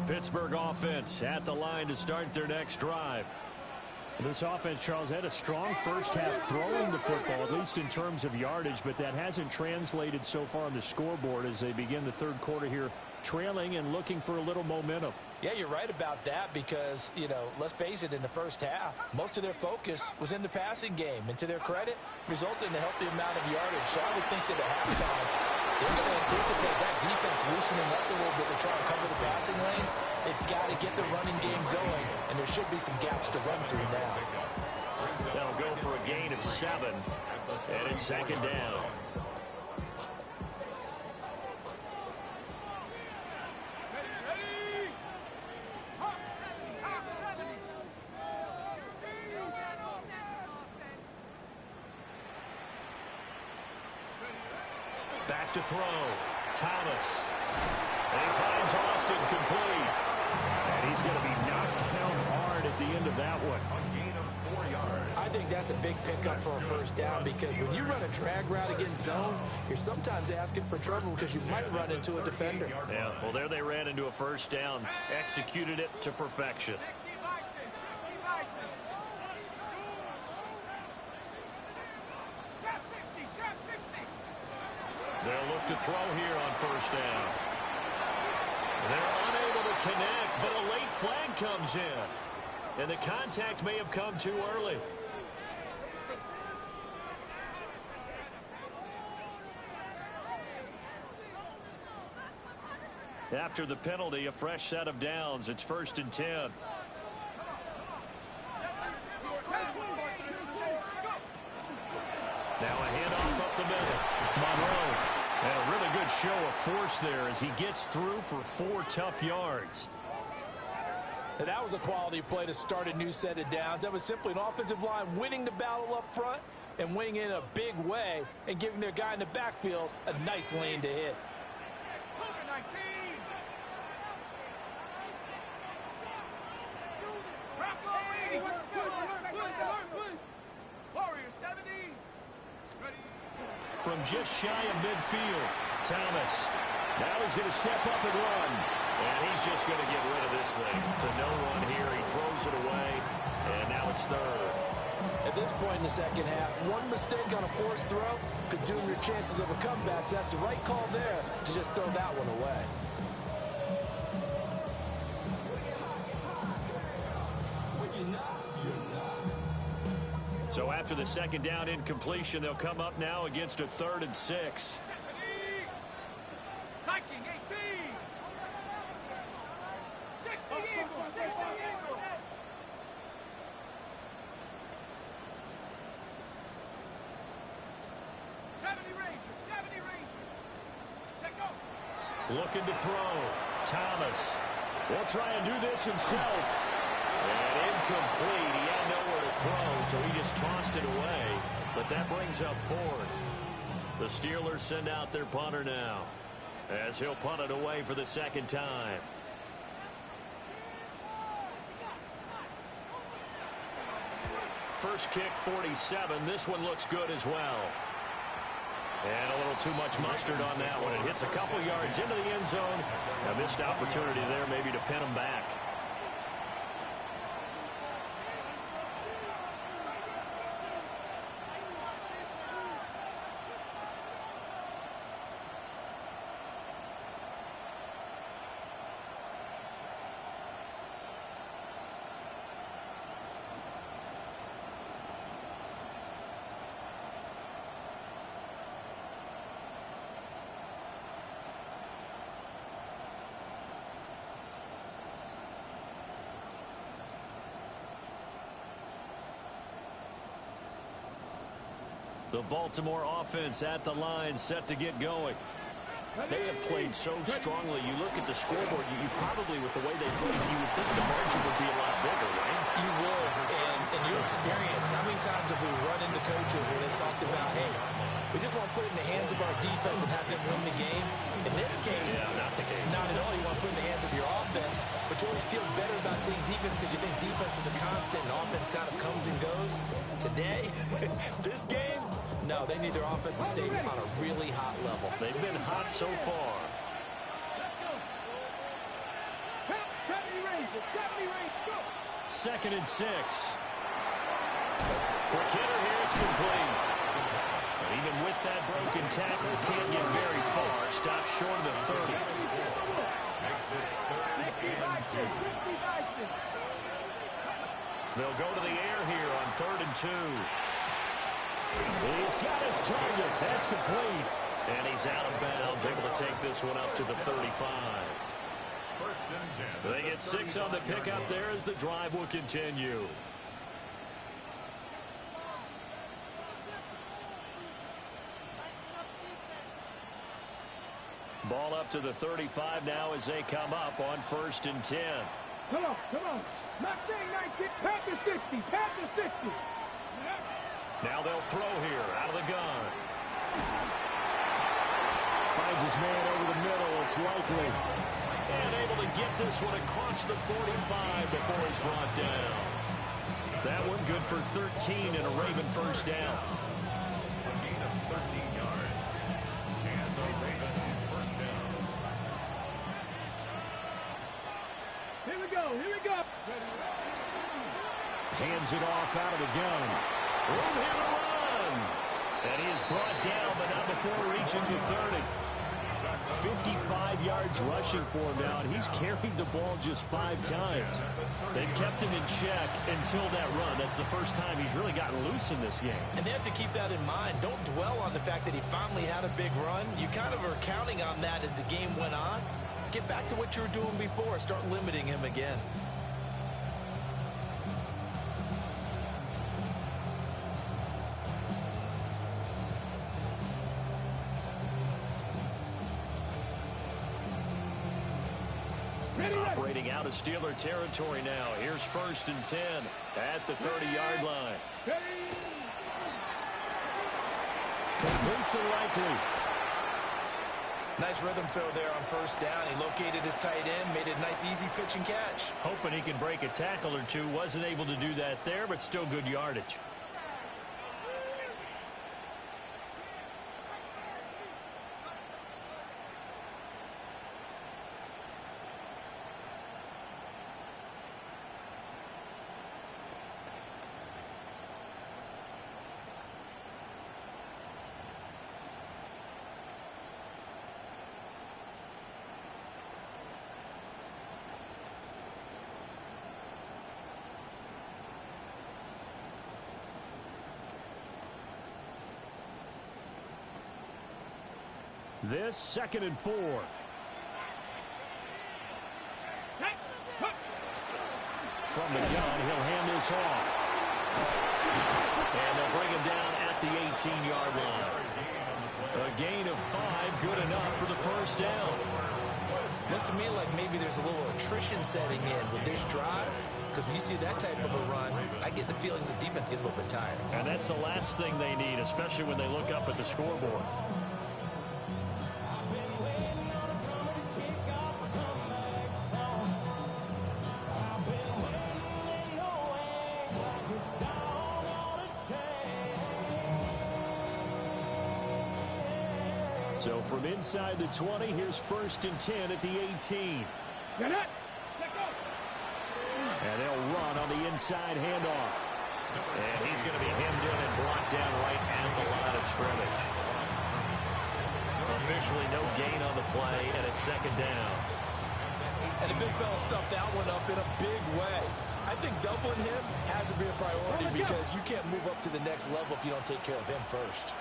Pittsburgh offense at the line to start their next drive. This offense, Charles, had a strong first half throwing the football, at least in terms of yardage, but that hasn't translated so far on the scoreboard as they begin the 3rd quarter here, trailing and looking for a little momentum. Yeah, you're right about that because, let's face it, in the first half, most of their focus was in the passing game. And to their credit, resulted in a healthy amount of yardage. So I would think that at halftime, they're going to anticipate that defense loosening up a little bit to try and cover the passing lanes. They've got to get the running game going, and there should be some gaps to run through now. That'll go for a gain of 7, and it's 2nd down. Back to throw. Thomas. And he finds Austin complete. And he's going to be knocked down hard at the end of that one. A gain of 4 yards. I think that's a big pickup for a first down because when you run a drag route against zone, you're sometimes asking for trouble because you might run into a defender. Yeah, well, there they ran into a first down. Executed it to perfection. 60 Bison, 60 Bison. Trap 60, trap 60. They'll look to throw here on first down. They're unable to connect, but a late flag comes in. And the contact may have come too early. After the penalty, a fresh set of downs. It's 1st and 10. Now a handoff up the middle. Monroe. And a really good show of force there as he gets through for 4 tough yards. And that was a quality play to start a new set of downs. That was simply an offensive line winning the battle up front and winning it in a big way and giving their guy in the backfield a nice lane to hit. Cougar 19. Bravo 80. Warrior 70. Ready. From just shy of midfield, Thomas. Now he's going to step up and run. And he's just going to get rid of this thing to no one here. He throws it away, and now it's 3rd. At this point in the second half, one mistake on a forced throw could doom your chances of a comeback. So that's the right call there to just throw that one away. So after the second down incompletion, they'll come up now against a 3rd and 6. Viking 18. 60 Eagles, 60 Eagles. Looking to throw. Thomas will try and do this himself. And incomplete. He had nowhere to throw, so he just tossed it away. But that brings up 4th. The Steelers send out their punter now, as he'll punt it away for the 2nd time. First kick, 47. This one looks good as well. And a little too much mustard on that one. It hits a couple yards into the end zone. A missed opportunity there maybe to pin him back. The Baltimore offense at the line, set to get going. They have played so strongly. You look at the scoreboard, you probably, with the way they played, you would think the margin would be a lot bigger, right? You would. And in your experience, how many times have we run into coaches where they've talked about, hey, we just want to put it in the hands of our defense and have them win the game? In this case, not the case. Not at all. You want to put it in the hands of your offense, but you always feel better about seeing defense because you think defense is a constant and offense kind of comes and goes. Today, this game, no, they need their offense to stay on a really hot level. They've been hot so far. Second and 6. Quick hitter here, it's complete. But even with that broken tackle, can't get very far. Stops short of the 30. Makes it 3rd and 2. They'll go to the air here on 3rd and 2. He's got his target. That's complete. And he's out of bounds, able to take this one up to the 35. 1st and 10. They get 6 on the pickup there as the drive will continue. Ball up to the 35 now as they come up on 1st and 10. Come on. Mustang 19, Panther 60, Panther 60. Now they'll throw here out of the gun. finds his man over the middle. It's Likely. And able to get this one across the 45 before he's brought down. That one good for 13 and a Raven first down. A gain of 13 yards. And the Raven first down. Here we go. Here we go. Hands it off out of the gun. Room here to run. And he is brought down, but not before reaching the 30. 55 yards rushing for him now, and he's carried the ball just 5 times. They've kept him in check until that run. That's the first time he's really gotten loose in this game. And they have to keep that in mind. Don't dwell on the fact that he finally had a big run. You kind of are counting on that as the game went on. Get back to what you were doing before. Start limiting him again. Operating out of Steeler territory now. Here's 1st and 10 at the 30-yard line. Complete to Likely. Nice rhythm throw there on 1st down. He located his tight end, made it a nice easy pitch and catch. Hoping he can break a tackle or two. Wasn't able to do that there, but still good yardage. This 2nd and 4. From the gun, he'll hand this off. And they'll bring him down at the 18-yard line. A gain of 5, good enough for the 1st down. Looks to me like maybe there's a little attrition setting in with this drive. Because when you see that type of a run, I get the feeling the defense gets a little bit tired. And that's the last thing they need, especially when they look up at the scoreboard. So from inside the 20, here's 1st and 10 at the 18. And they'll run on the inside handoff. And he's going to be hemmed in and brought down right at the line of scrimmage. Officially no gain on the play, and it's 2nd down. And the big fella stuffed that one up in a big way. I think doubling him has to be a priority because you can't move up to the next level if you don't take care of him first.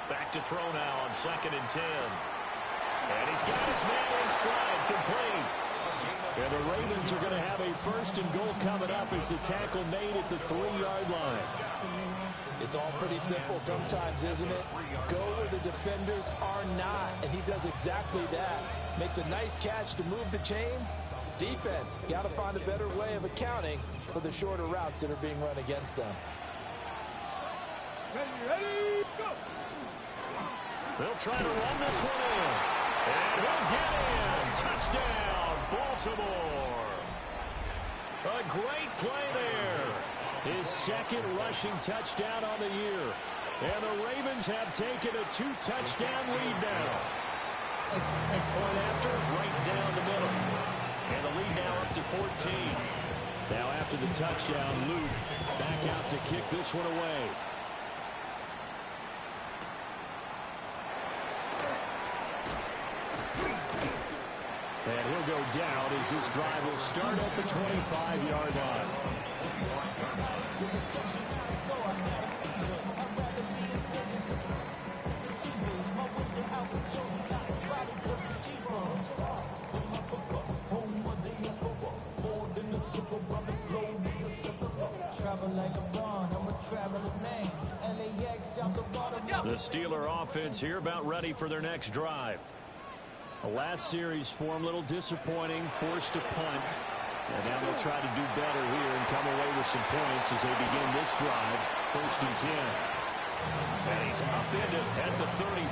Back to throw now on 2nd and 10. And he's got his man in stride, complete. And the Ravens are going to have a 1st and goal coming up as the tackle made at the 3-yard line. It's all pretty simple sometimes, isn't it? Go where the defenders are not, and he does exactly that. Makes a nice catch to move the chains. Defense, got to find a better way of accounting for the shorter routes that are being run against them. Ready, go! They'll try to run this one in. And he'll get in. Touchdown, Baltimore. A great play there. His 2nd rushing touchdown on the year. And the Ravens have taken a 2-touchdown lead now. Point after, right down the middle. And the lead now up to 14. Now after the touchdown, Luke back out to kick this one away. And he'll go down as this drive will start at the 25-yard line. The Steeler offense here about ready for their next drive. The last series for him, a little disappointing, forced a punt. And now they'll try to do better here and come away with some points as they begin this drive. 1st and 10. And he's is upended at the 33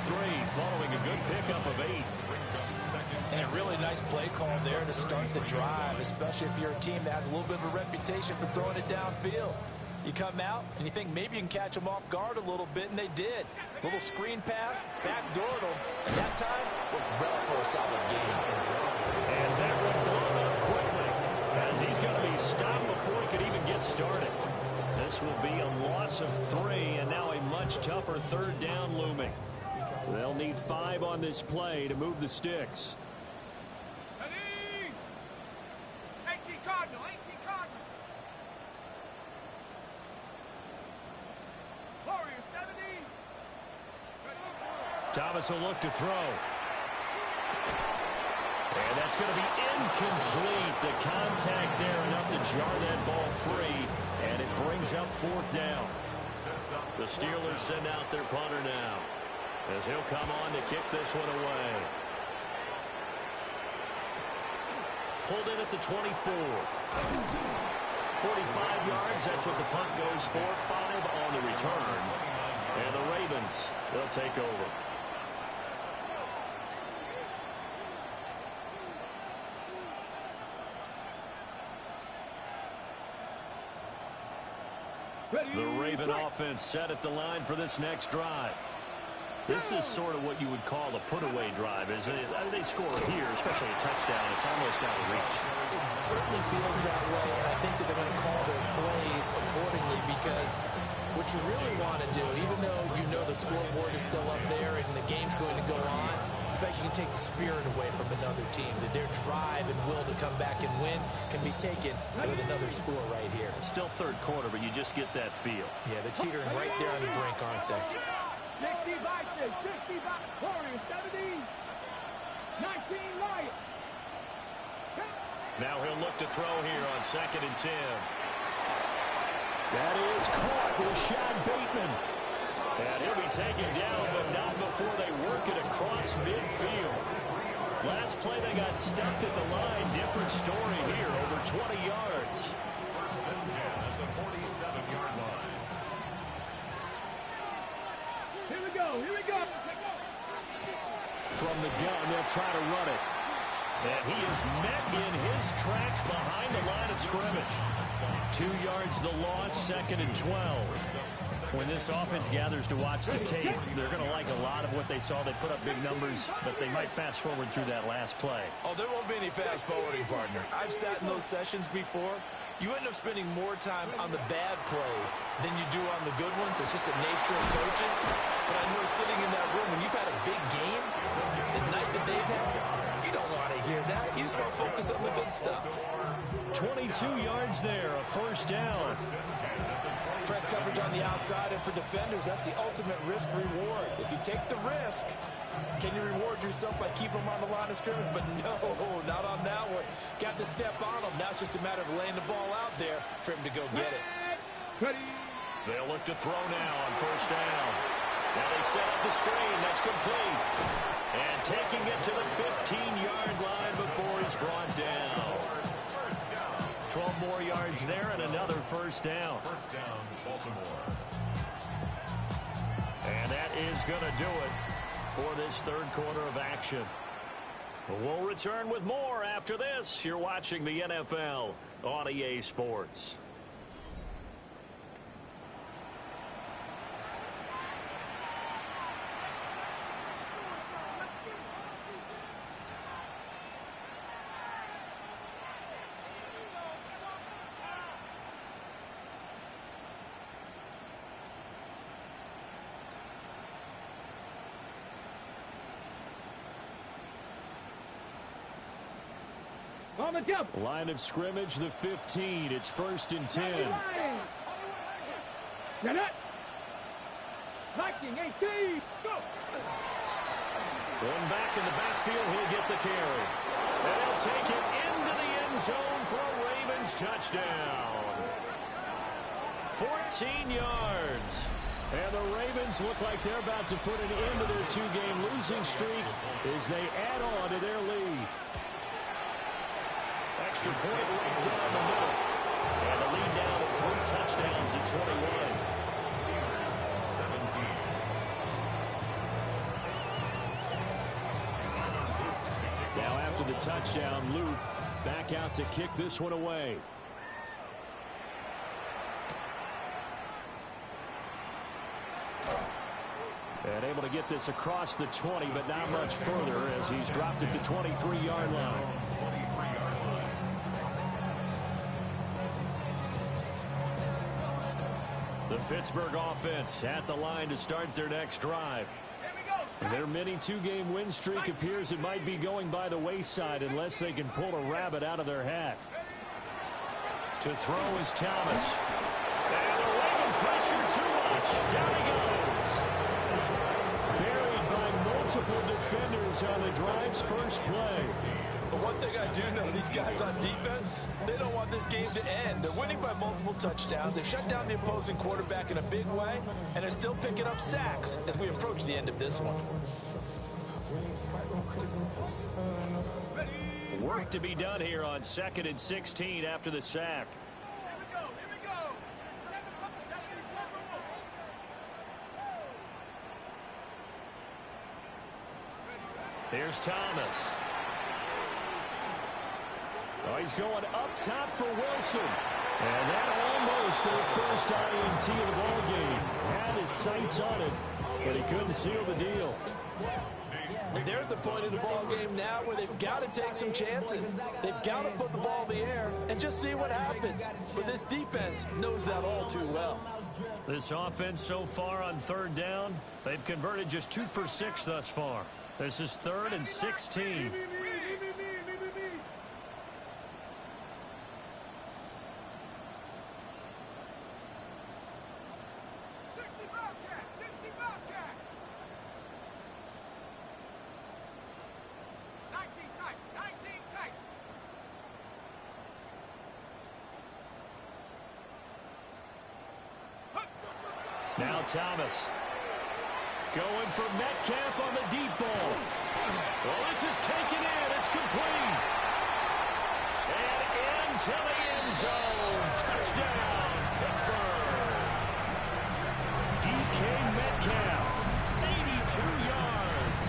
following a good pickup of 8. And a really nice play call there to start the drive, especially if you're a team that has a little bit of a reputation for throwing it downfield. You come out and you think maybe you can catch them off guard a little bit, and they did. Little screen pass, backdoored them, and that time worked well for a solid game. And that one blown up quickly as he's going to be stopped before he could even get started. This will be a loss of 3, and now a much tougher third down looming. They'll need 5 on this play to move the sticks. 18 Cardinal, 18 Cardinal. Warrior 70. Thomas will look to throw. And that's going to be incomplete. The contact there enough to jar that ball free, and it brings up 4th down. The Steelers send out their punter now, as he'll come on to kick this one away. Pulled in at the 24. 45 yards, that's what the punt goes for. 5 on the return. And the Ravens, they'll take over. The Raven offense set at the line for this next drive. This is sort of what you would call a put-away drive, isn't it? They score here, especially a touchdown. It's almost out of reach. It certainly feels that way, and I think that they're going to call their plays accordingly, because what you really want to do, even though you know the scoreboard is still up there and the game's going to go on, in fact, you can take the spirit away from another team, that their drive and will to come back and win can be taken with another score right here. Still third quarter, but you just get that feel. Yeah, they're teetering right there on the brink, aren't they? 60 Vikings, 60 Warrior 70. 19 Lions. Now he'll look to throw here on 2nd and 10. That is caught with Rashad Bateman. And he'll be taken down, but not before they work it across midfield. Last play they got stuffed at the line. Different story here, over 20 yards. 1st and 10 at the 47-yard line. Here we go, here we go. From the gun, they'll try to run it. And he is met in his tracks behind the line of scrimmage. 2 yards the loss, 2nd and 12. When this offense gathers to watch the tape, they're going to like a lot of what they saw. They put up big numbers, but they might fast forward through that last play. Oh, there won't be any fast forwarding, partner. I've sat in those sessions before. You end up spending more time on the bad plays than you do on the good ones. It's just the nature of coaches. But I know sitting in that room, when you've had a big game, the night that they've had, you don't want to hear that. You just want to focus on the good stuff. 22 yards there, a 1st down. Press coverage on the outside, and for defenders, that's the ultimate risk-reward. If you take the risk, can you reward yourself by keeping them on the line of scrimmage? But no, not on that one. Got to step on them. Now it's just a matter of laying the ball out there for him to go get it. They'll look to throw now on 1st down. Now they set up the screen. That's complete. And taking it to the 15-yard line before he's brought down. 12 more yards there and another 1st down. 1st down, Baltimore. And that is going to do it for this third quarter of action. We'll return with more after this. You're watching the NFL on EA Sports. On the jump. Line of scrimmage, the 15. It's 1st and 10. Get it. Viking 18. Go. One back in the backfield, he'll get the carry. And he'll take it into the end zone for a Ravens touchdown. 14 yards. And the Ravens look like they're about to put an end to their 2-game losing streak as they add on to their lead. Extra point right down the middle. And the lead down to 3 touchdowns at 21. Steelers 17. after the touchdown. Luke back out to kick this one away. And able to get this across the 20, but not much further as he's dropped it to 23-yard line. The Pittsburgh offense at the line to start their next drive. Their mini two-game win streak appears it might be going by the wayside unless they can pull a rabbit out of their hat. To throw is Thomas. And they're laying pressure too much. Down he goes. Buried by multiple defenders on the drive's first play. But one thing I do know, these guys on defense, they don't want this game to end. They're winning by multiple touchdowns. They've shut down the opposing quarterback in a big way, and they're still picking up sacks as we approach the end of this one. Work to be done here on 2nd and 16 after the sack. Here's Thomas. Oh, he's going up top for Wilson. And that almost their first INT of the ball game. Had his sights on it, but he couldn't seal the deal. And they're at the point of the ball game now where they've got to take some chances. They've got to put the ball in the air and just see what happens. But this defense knows that all too well. This offense so far on 3rd down, they've converted just 2 for 6 thus far. This is 3rd and 16. Now Thomas going for Metcalf on the deep ball. Well, this is taken in. It's complete. And into the end zone. Touchdown, Pittsburgh. DK Metcalf, 82 yards.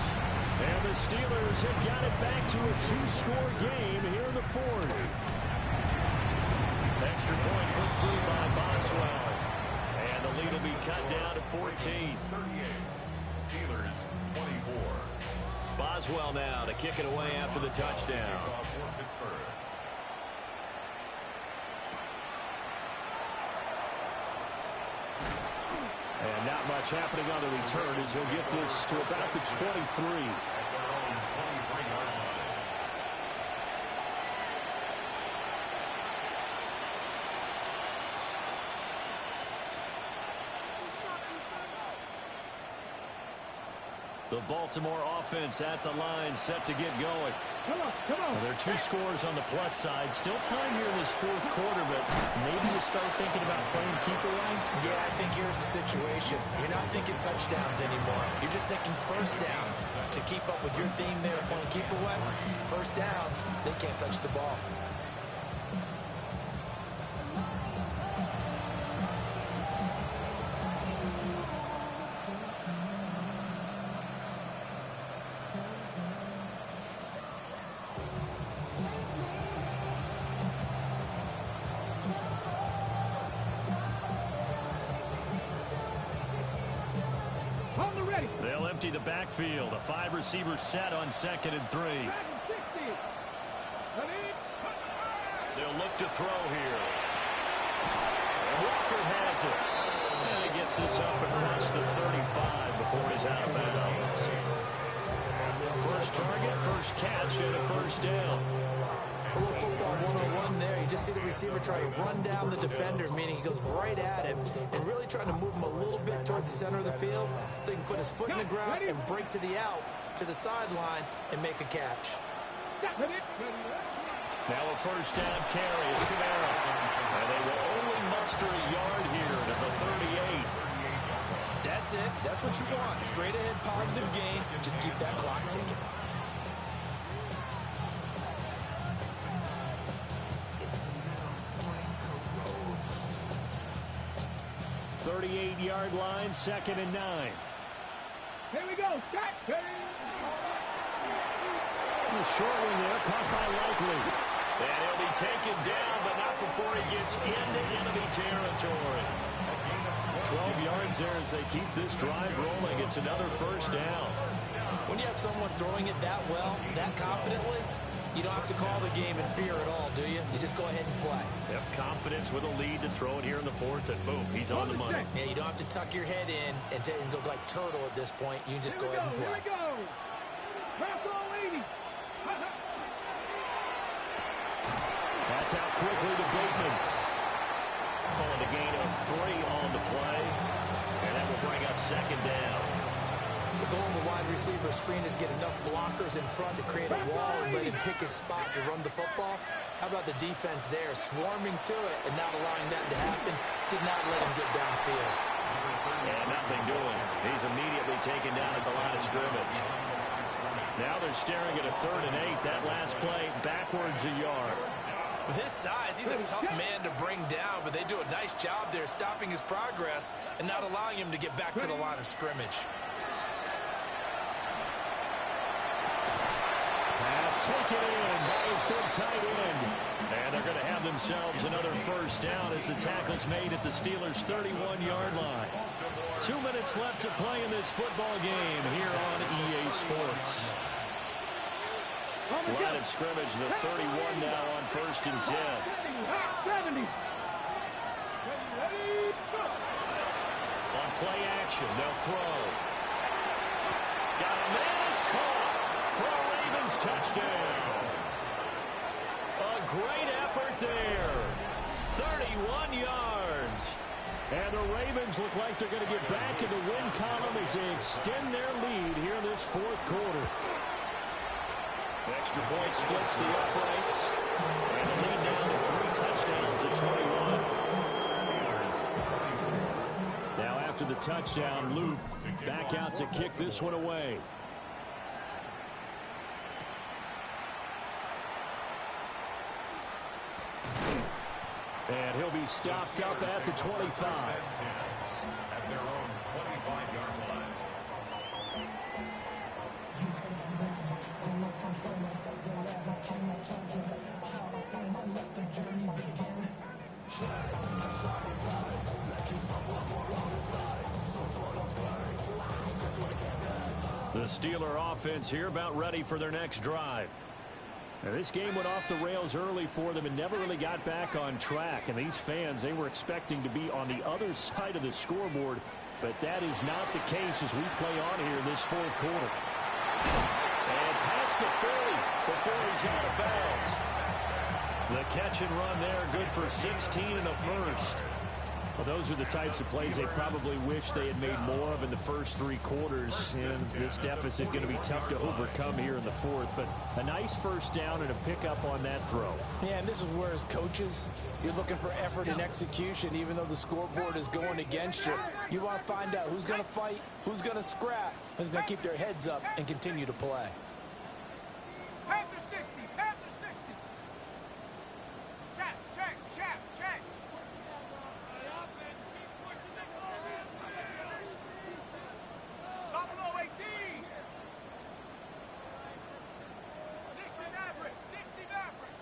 And the Steelers have got it back to a 2-score game here in the 4th. Extra point put through by Boswell. And the lead will be cut down to 14. 38. Steelers 24. Boswell now to kick it away after the touchdown. And not much happening on the return as he'll get this to about the 23. The Baltimore offense at the line set to get going. Well, there are 2 scores on the plus side. Still time here in this 4th quarter, but maybe you start thinking about playing keep away? Yeah, I think here's the situation. You're not thinking touchdowns anymore. You're just thinking first downs. To keep up with your theme there, playing keep away, first downs, they can't touch the ball. They'll empty the backfield. A 5-receiver set on 2nd and 3. They'll look to throw here. Walker has it. And he gets this up across the 35 before he's out of bounds. First target, first catch, and a first down. A little football 101 there. You just see the receiver try to run down the defender, meaning he goes right at him and really trying to move him a little bit towards the center of the field so he can put his foot in the ground and break to the out, to the sideline, and make a catch. Now a first down carry. It's Kamara. And they will only muster a yard here to the 38. That's it. That's what you want. Straight ahead positive gain. Just keep that clock ticking. 38-yard line, 2nd and 9. Here we go. Start. short one there, caught by Likely. And he'll be taken down, but not before he gets into enemy territory. 12 yards there as they keep this drive rolling. It's another first down. When you have someone throwing it that well, that confidently, you don't have to call the game in fear at all, do you? You just go ahead and play. Yep, confidence with a lead to throw it here in the fourth, and boom, he's on the money. Yeah, you don't have to tuck your head in and go like turtle at this point. You can just go ahead and play. That's out quickly to Bateman. Pulling a gain of 3 on the play, and that will bring up second down. The goal of a wide receiver screen is get enough blockers in front to create a wall and let him pick his spot to run the football. How about the defense there, swarming to it and not allowing that to happen? Did not let him get downfield. And nothing doing. He's immediately taken down at the line of scrimmage. Now they're staring at a 3rd and 8. That last play, backwards a yard. With his size, he's a tough man to bring down, but they do a nice job there stopping his progress and not allowing him to get back to the line of scrimmage. Pass taken in by his big tight end. And they're going to have themselves another first down as the tackle's made at the Steelers' 31-yard line. 2 minutes left to play in this football game here on EA Sports. Line of scrimmage, the 31 now on 1st and 10. On play action, they'll throw. Got a man, it's caught for a Ravens touchdown. A great effort there. 31 yards. And the Ravens look like they're going to get back in the win column as they extend their lead here in this 4th quarter. Extra point splits the uprights. And the lead down to 3 touchdowns at 21. Now after the touchdown, Luke back out to kick this one away. And he'll be stopped up at the 25. At their own 25-yard line. The Steeler offense here about ready for their next drive. Now, this game went off the rails early for them and never really got back on track. And these fans, they were expecting to be on the other side of the scoreboard. But that is not the case as we play on here in this 4th quarter. And past the 40 before he's out of bounds. The catch and run there, good for 16 and a first. Well, those are the types of plays they probably wish they had made more of in the first 3 quarters. And this deficit going to be tough to overcome here in the 4th. But a nice first down and a pickup on that throw. Yeah, and this is where as coaches, you're looking for effort and execution. Even though the scoreboard is going against you, you want to find out who's going to fight, who's going to scrap, who's going to keep their heads up and continue to play. Panther 60, Panther 60. Check, check, check, check. Buffalo 18. 60 Maverick, 60 Maverick.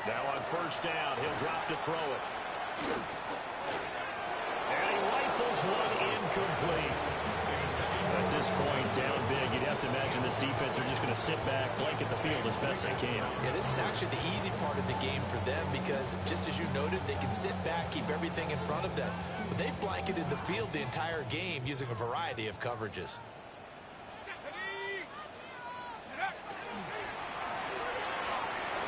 Now on first down, he'll drop to throw it. And he rifles one incomplete. At this point, down big, you'd have to imagine this defense are just going to sit back, blanket the field as best they can. Yeah, this is actually the easy part of the game for them because, just as you noted, they can sit back, keep everything in front of them. But they've blanketed the field the entire game using a variety of coverages.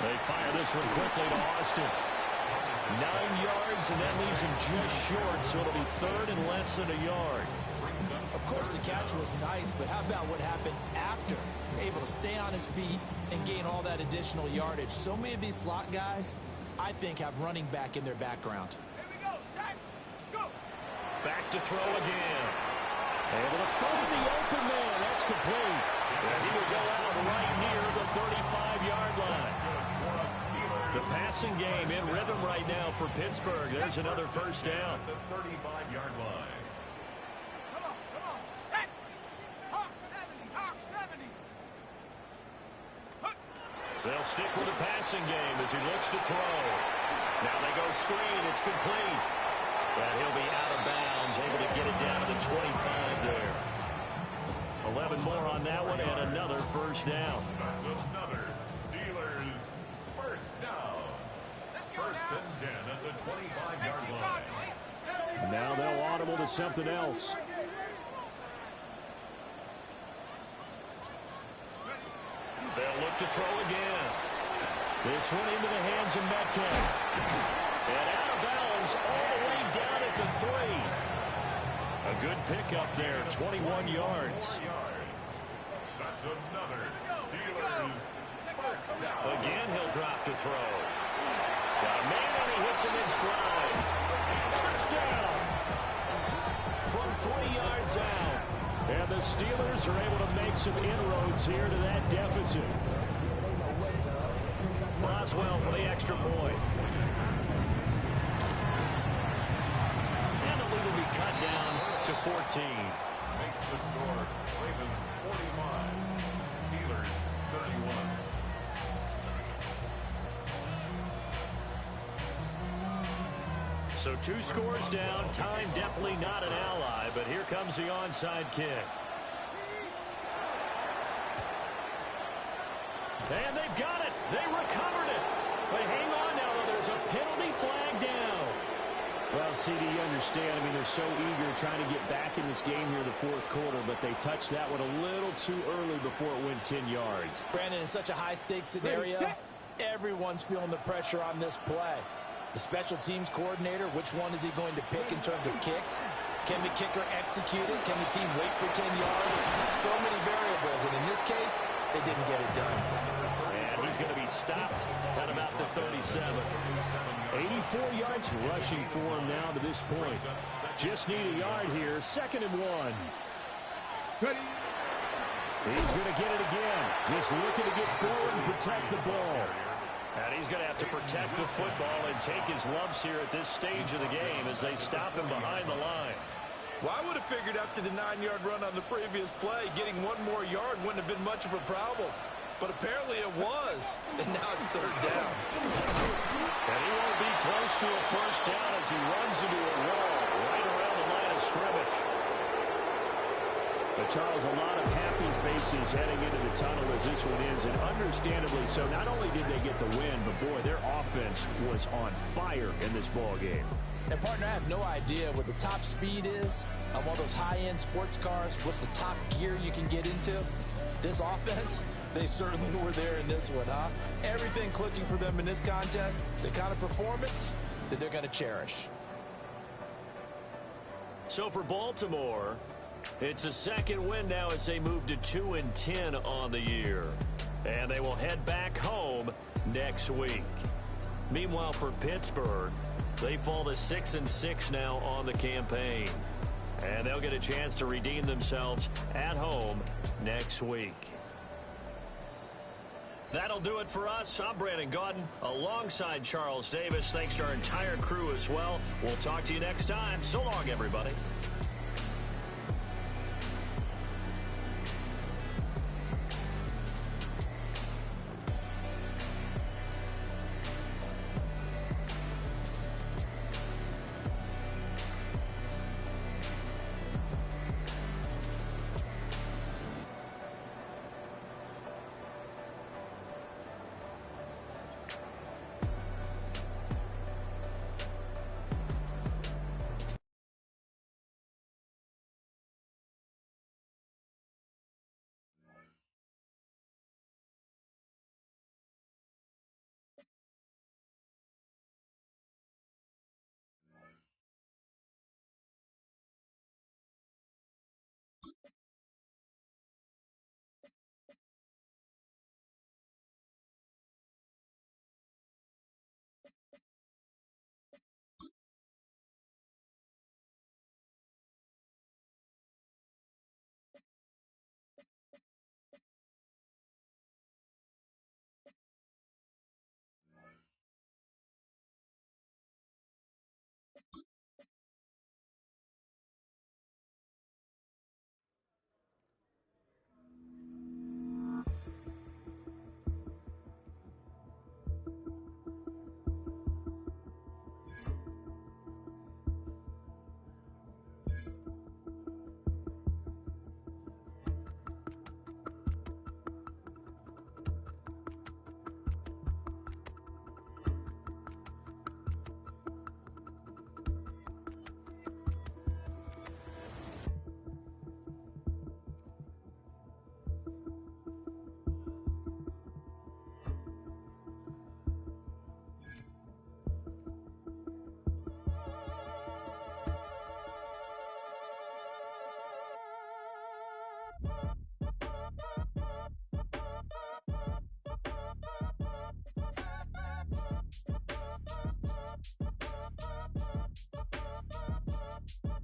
They fire this one quickly to Austin. 9 yards, and that leaves him just short, so it'll be 3rd and less than a yard. Of course, the catch was nice, but how about what happened after? Able to stay on his feet and gain all that additional yardage. So many of these slot guys, I think, have running back in their background. Here we go, set, go. Back to throw again. Able to find the open man. That's complete. And he will go out right near the 35-yard line. The passing game in rhythm right now for Pittsburgh. There's another first down. The 35-yard line. Come on, set. Hawk 70, Hawk 70. They'll stick with the passing game as he looks to throw. Now they go screen. It's complete. And he'll be out of bounds, able to get it down to the 25 there. 11 more on that one and another first down. That's another Steelers first down. First and 10 at the 25-yard line. Now they'll audible to something else. They'll look to throw again. This one into the hands of Metcalf. And out of bounds all the way down at the 3. A good pickup there, 21 yards. That's another Steelers first down. Again, he'll drop to throw. Got a man and he hits him in stride. Touchdown! From 3 yards out. And the Steelers are able to make some inroads here to that deficit. Boswell for the extra point. And the lead will be cut down to 14. Makes the score Ravens 45, Steelers 31. So 2 scores down. Time definitely not an ally, but here comes the onside kick. And they've got it. They recovered it. But hang on now, though. There's a penalty flag down. Well, CD, you understand. I mean, they're so eager trying to get back in this game here in the fourth quarter, but they touched that one a little too early before it went 10 yards. Brandon, in such a high-stakes scenario, everyone's feeling the pressure on this play. The special teams coordinator, which one is he going to pick in terms of kicks? Can the kicker execute it? Can the team wait for 10 yards? So many variables, and in this case, they didn't get it done. And he's going to be stopped at about the 37. 84 yards rushing for him now to this point. Just need a yard here. 2nd and 1. He's going to get it again. Just looking to get forward and protect the ball. And he's going to have to protect the football and take his lumps here at this stage of the game as they stop him behind the line. Well, I would have figured after the 9-yard run on the previous play, getting 1 more yard wouldn't have been much of a problem. But apparently it was, and now it's 3rd down. And he won't be close to a first down as he runs into a wall right around the line of scrimmage. But Charles, a lot of happy faces heading into the tunnel as this one ends, and understandably so. Not only did they get the win, but boy, their offense was on fire in this ball game. And partner, I have no idea what the top speed is on one of those high-end sports cars. What's the top gear you can get into? This offense, they certainly were there in this one, huh? Everything clicking for them in this contest, the kind of performance that they're going to cherish. So for Baltimore, it's a 2nd win now as they move to 2-10 on the year. And they will head back home next week. Meanwhile, for Pittsburgh, they fall to 6-6 now on the campaign. And they'll get a chance to redeem themselves at home next week. That'll do it for us. I'm Brandon Gaudin alongside Charles Davis. Thanks to our entire crew as well. We'll talk to you next time. So long, everybody.